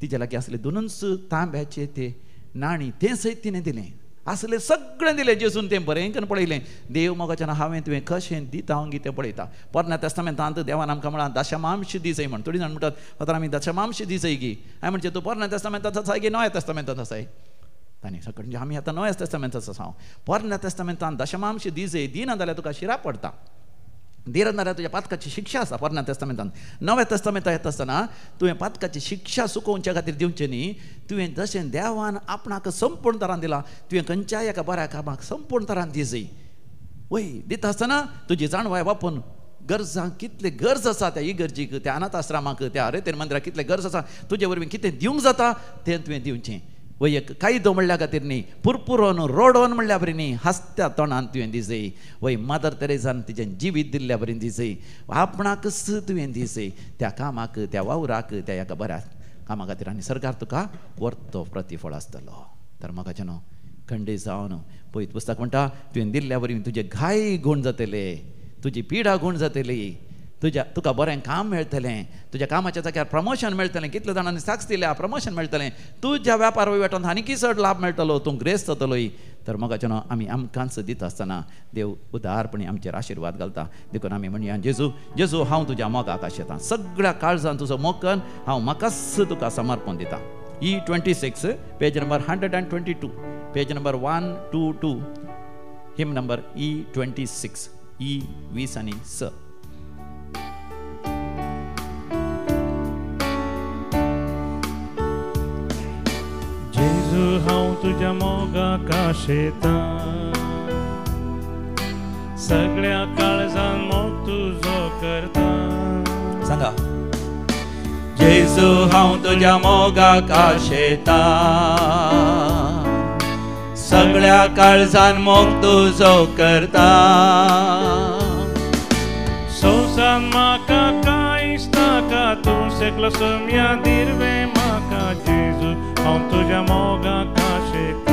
तिच्या लागीं आसले 2 तांब्याचे ते नाणी तें सयत तिणें दिलें आसलें सगळें दिलें जेजून तें बरें करून पळयलें देव मोगाच्यान हांवें तुवें कशें दिता हांव कितें पळयता पोरण्या तेस्तामेंतांत देवान आमकां म्हळां दशमांश दिसय म्हण थोडीं जाण म्हणटात फादर आमी दशमांश दिसय गी हांवें म्हणचें तूं पोरण्या तेस्तामेंतांत आसाय की नव्या तेस्तामेंतांत आसाय तांणी म्हणजे आमी आतां नव्या तेस्तामेंतांत आसा पोरण्या तेस्तामेंतांत दशमांश दिसय दिना जाल्यार तुका शिराप पडटा दिना जाल्यार तुज्या पातकाची शिक्षा आसा पोरण्या तेस्तामेंतांत नव्या तेस्तामेंतांत येता आसतना तुवें पातकाची शिक्षा सुकोवच्या खातीर दिवचें न्ही तुवें जशें देवान आपणाक संपूर्ण तरान दिलां तुवें खंयच्याय एका बऱ्या कामाक संपूर्ण तरान दिसय वय दिता आसतना तुजी जाणवाय वापून गरजांक कितले गरज आसा त्या इगर्जीक त्या अनाथ आश्रमाक त्या हरेतेर मंदिराक कितले गरज आसा तुजे वरवीं कितें दिवंक जाता तें तुवें दिवचें वय एक कायदो म्हणल्या खातीर न्ही पुरपुरोन रोडोन म्हणल्या बरी न्ही हास्त्या तोंडान तुवें दिसय वय मदर तेरेसान तिचें जिवीत दिल्ल्या बरें दिसय आपणाकच तुवें दिसय त्या कामाक त्या वावराक त्या एका बऱ्या कामा खातीर आनी सरकार तुका वर्तो प्रतिफळ आसतलो तर मोगाच्यान खंडीत जावन पळयत पुस्तक म्हणटा तुवें दिल्ल्या वरवीं तुजे घाय गूण जातले तुजी पिडा गूण जातली तुका बरें काम मेळटलें तुज्या कामाच्या जाग्यार प्रमोशन मेळटलें कितले जाणांनी साक्ष दिल्या प्रमोशन मेळटलें तुज्या वेपार वयवटांत आनीक चड लाभ मेळटलो तूं ग्रेस्त जातलोय तर मोगाच्यान आमी आमकांच दिता आसतना देव उदारपणी आमचेर आशिर्वाद घालता देखून आमी म्हणया जेजू हांव तुज्या मोगाक आशेतां सगळ्या काळजान तुजो मोग हांव म्हाकाच तुका समर्पण दितां E26 page number 122 page number 122 him number E26 E20 आनी 6 तुझ्या मोगाक आशेता सगळ्या काळजान मोग तुझो करता सांगा जेजू हांव तुझ्या मोगाक आशेता सगळ्या काळजान मोग तुझो करता संवसार म्हाका कांयच नाका तूं सेकलो सोम्या दिरवे म्हाका जेजू हांव तुझ्या मोगाक आशेता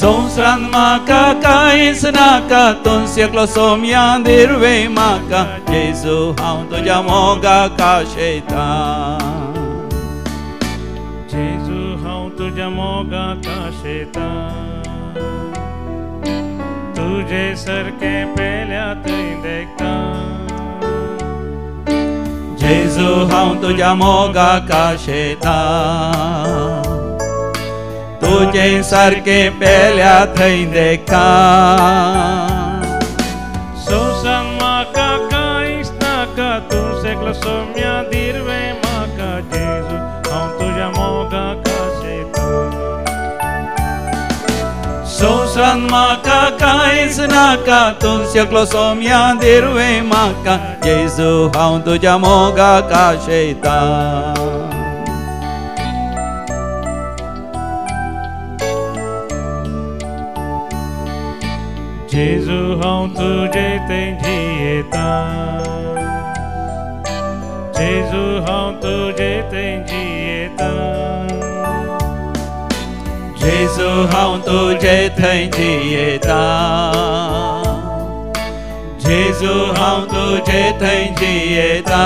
संवसारांत म्हाका कांयच नाका तूं सेकलो सोम्या दिरवे म्हाका जेजू हांव तुझ्या मोगाक आशेता जेजू हांव तुझ्या मोगाक आशेता तुझे सारके पेल्या थंय देखता जेजू हांव तुझ्या मोगाक आशेता तुझे सारके पेल्या थंय देखता संवसार म्हाका कांयच नाका तूं सेकलो सोम्या दिरवे म्हाका जेजू हांव तुझ्या मोगाक आशेता संवसारांत म्हाका कांयच नाका तूं सेकलो सोम्या दिरवे म्हाका जेजू हांव तुझ्या मोगाक आशेता जेजू हांव तुजे थंय जियेता जेजू हांव तुजे थंय जियेता जेजू हांव तुजे थंय जियेता जेजू हांव तुजे थंय जियेता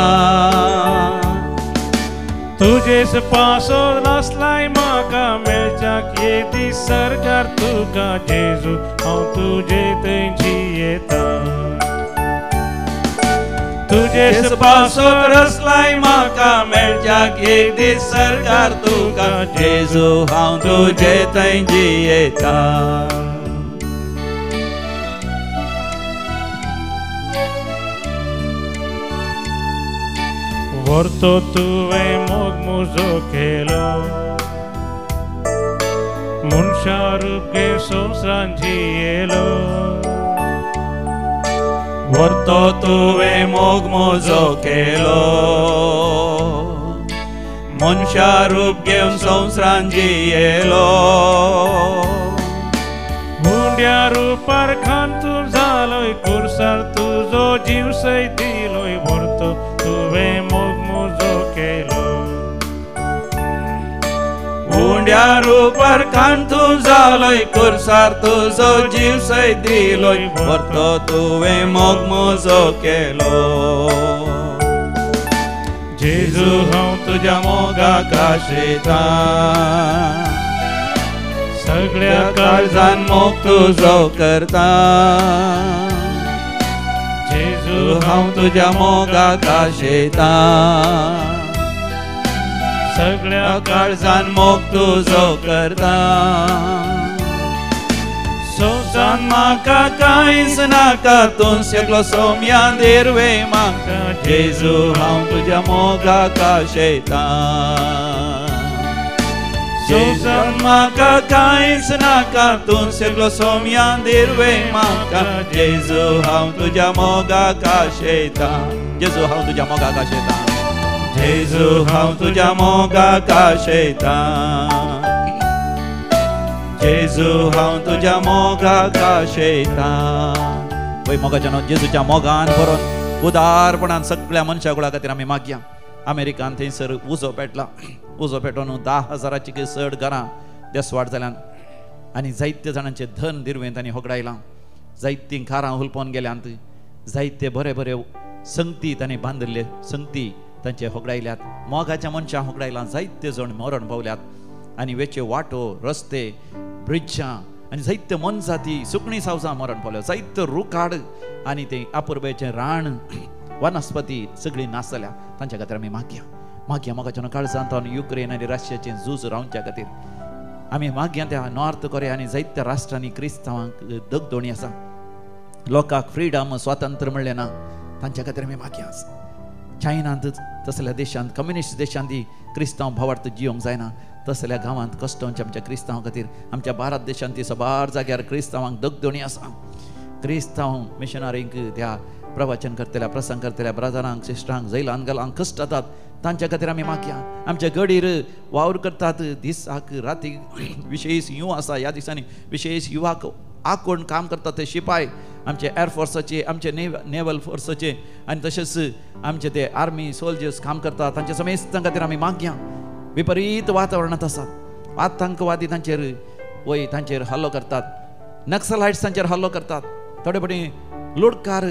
तुजेच पासो नासलाय म्हाका मेळच्याक ये दीस सरकार तुका जेजू हांव तुजे थंय जियेता तुजेच पासो रसलाय म्हाका मेळच्याक एक दीस सरकार तुका जेजू हांव तुजे थंय जियेता व्हरतो तुवें मोग मुजो केलो मनशा रूप घे संवसारान जियेलो व्हरतो तुवें मोग मोजो केलो मनशा रूप घेवन संवसारान जियेलो हुंड्या रुपार खान तूं जालोय कुर्सार तुजो जीव सय दिलोय व्हरतो तुवें मोग मुजो केलो हुंड्या रुपार खान तूं जालोय कुर्सार तुजो जीव सय दिलोय व्हरतो तुवें मोग मोजो केलो जेजू हांव तुज्या मोगाक आशेता सगळ्या काळजान मोग तुजो करता जेजू हांव तुज्या मोगाक आशेता सगळ्या काळजान मोग तुजो करता संवसार म्हाका कांयच नाका तूं सेकलो सोम्या दिरवे म्हाका जेजू हांव तुज्या मोगाक आशेता संवसार म्हाका कांयच नाका तूं सेकलो सोम्या दिरवे म्हाका जेजू हांव तुज्या मोगाक आशेता जेजू हांव तुज्या मोगाक आशेता जेजू हांव तुज्या मोगाक आशेता जेजू हांव तुज्या मोगाक आशेता पळय मोगाच्या जेजूच्या मोगान बरोवन उदारपणान सगळ्या मनशा कुळा खातीर आमी मागया अमेरिकान थंयसर उजो पेटला उजो पेटोवन 10,000ची चड घरां देसवाड जाल्यान आनी जायत्या जाणांचे धन दिरवें तांणी होगडायलां जायतीं घरां हुलपोवन गेल्यांत जायते बरे बरे संगती तांणी बांदिल्ले संगती तांचे होगडायल्यात मोगाच्या मनशां होगडायलां जायते जण मरण पावल्यात आनी वेचे वाटो रस्ते ब्रिजां आनी जायते मनजाती सुकणी सावजां मरण पावल्या जायते रुखाड आनी ते अपुर्बेचें रान वनस्पती सगळी नास जाल्या तांच्या खातीर आमी मागया मागया मोगाच्या काळजांत युक्रेन आनी रशियाचें झूज रावच्या खातीर आमी मागया त्या नॉर्थ कोरिया आनी जायत्या राष्ट्रांनी क्रिस्तांवांक दगदोणी आसा लोकांक फ्रीडम स्वातंत्र्य म्हणलें ना तांच्या खातीर आमी मागया चायनांत तसल्या देशांत कम्युनिस्ट देशांत क्रिस्तांव भावार्थ जियोंक जायना तसल्या गांवांत कश्टांच्या आमच्या क्रिस्तांवां खातीर आमच्या भारत देशांत ती सबार जाग्यार क्रिस्तांवांक दगदणी आसा. क्रिस्तांव मिशनरींक त्या प्रवचन करतल्या प्रसंग करतल्या ब्रदरांक सिस्टरांक जैलांक गलांक कश्ट जातात तांच्या खातीर आमी मागया. आमच्या गडीर वावर करतात दिसाक रातीक विशेष युवा आसा. ह्या दिसांनी विशेष युवाक आकोण काम करतात ते शिपाय आमचे एअरफोर्साचे आमचे नेवल फोर्साचे आनी तशेंच आमचे ते आर्मी सोल्जर्स काम करतात तांच्या समेस्तां खातीर आमी मागया. विपरीत वातावरणांत आसात. आतंकवादी तांचेर वय तांचेर हल्लो करतात. नक्सलाइट्स तांचेर हल्लो करतात. थोडे फावटी लुटकार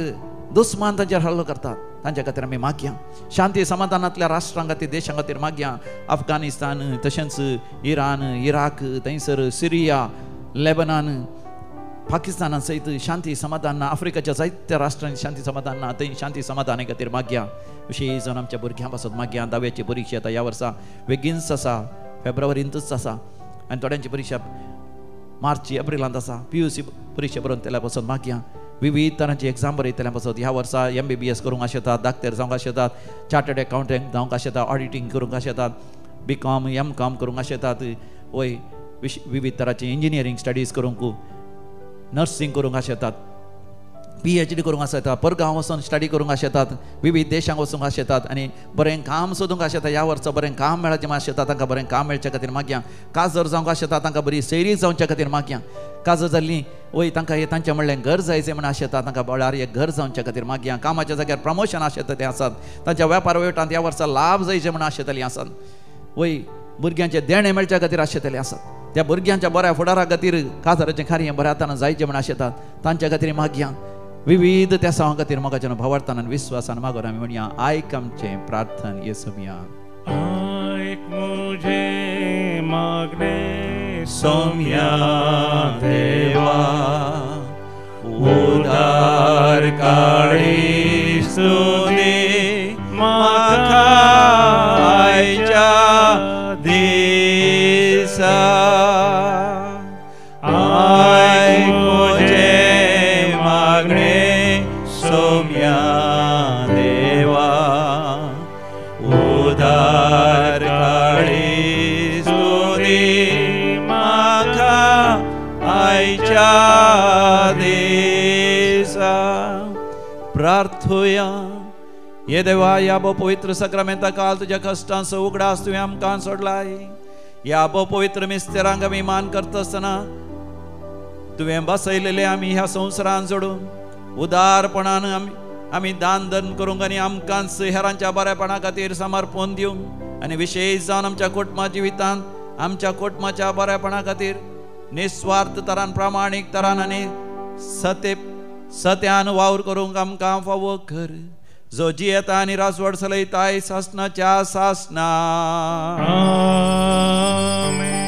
दुस्मान तांचेर हल्लो करतात. तांच्या खातीर आमी मागया. शांती समाधानांतल्या राष्ट्रां खातीर देशां खातीर मागया. अफगानिस्तान तशेंच इराण इराक थंयसर सिरिया लेबनान पाकिस्ताना सयत शांती समाधान ना. आफ्रिकाच्या जायत्या राष्ट्रांनी शांती समाधान ना. थंय शांती समाधाना खातीर मागया. विशेश जावन आमच्या भुरग्यां पासून मागया. 10वी परीक्षा आतां ह्या वर्सा बेगीनच आसा. फेब्रुवारींतच आसा आनी थोड्यांची परीक्षा मार्च एप्रिलांत आसा. PUC परीक्षा बरोवन तेल्या पासून मागया. विविध तरांची एग्जाम बरयतल्या पासून ह्या वर्सा MBBS करूंक आशेतात, दाक्तर जावंक आशेतात, चार्टर्ड अकाउंटंट जावंक आशेतात, ऑडिटींग करूंक आशेतात, BCom MCom करूंक आशेतात, वय विविध तरांची इंजिनियरींग स्टडीज करूंक, नर्सिंग करूंक आशेतात, PhD करूंक आशेतात, परगांव वचून स्टडी करूंक आशेतात, विविध देशांक वचूंक आशेतात आनी बरें काम सोदूंक आशेतात. ह्या वर्सा बरें काम मेळचें आशेतात तांकां बरें काम मेळच्या खातीर मागया. काजर जावंक आशेतात तांकां बरी सैरी जावच्या खातीर मागया. काजर जाल्ली वय तांकां हे तांचें म्हणलें घर जायचें म्हण आशेतात तांकां बळार एक घर जावच्या खातीर मागया. कामाच्या जाग्यार प्रमोशन आशेता ते आसात. तांच्या वेपार वयवटांत ह्या वर्सा लाभ जायचे म्हण आशेतालीं आसात. वय भुरग्यांचे देणे मेळच्या खातीर आशेताले आसात. त्या भुरग्यांच्या बऱ्या फुडारा खातीर काजराचें कार्य बऱ्या हातान जायचें म्हण आशेतात. तांच्या खातीर मागया. विविध त्या सवां खातीर मोगाच्यान भावार्थान आनी विश्वासान मागोन आमी म्हणया आयक आमचें प्रार्थन येसू मिया. आयक मुझे मागणे सोम्या देवा उदार काळी सुने म्हाका आयच्या दिसा आयक मुझे मागणे सोम्या देवा उदार काळी सुने म्हाका आयच्या दिसा. प्रार्थुया. ये देवा या बो पवित्र सक्रामेंता काल तुझ्या कष्टांचो उगडास तुवें आमकां सोडलाय. या बो पवित्र मिस्तेरांक आमी मान करता आसतना तुवें बसयलेले आमी ह्या संवसारांत जोडून उदारपणान आमी दान धर्म करूंक आनी आमकांच हेरांच्या बरेपणा खातीर समर्पण दिवंक आनी विशेश जावन आमच्या कुटुंबा जिवितांत आमच्या कुटुंबाच्या बरेपणा खातीर निस्वार्थ तरान प्रामाणीक तरान आनी सत्यान वावर करूंक आमकां फावो कर. जो जियेता आनी रासवड चलयताय सासणाच्या सासणा. आमेन.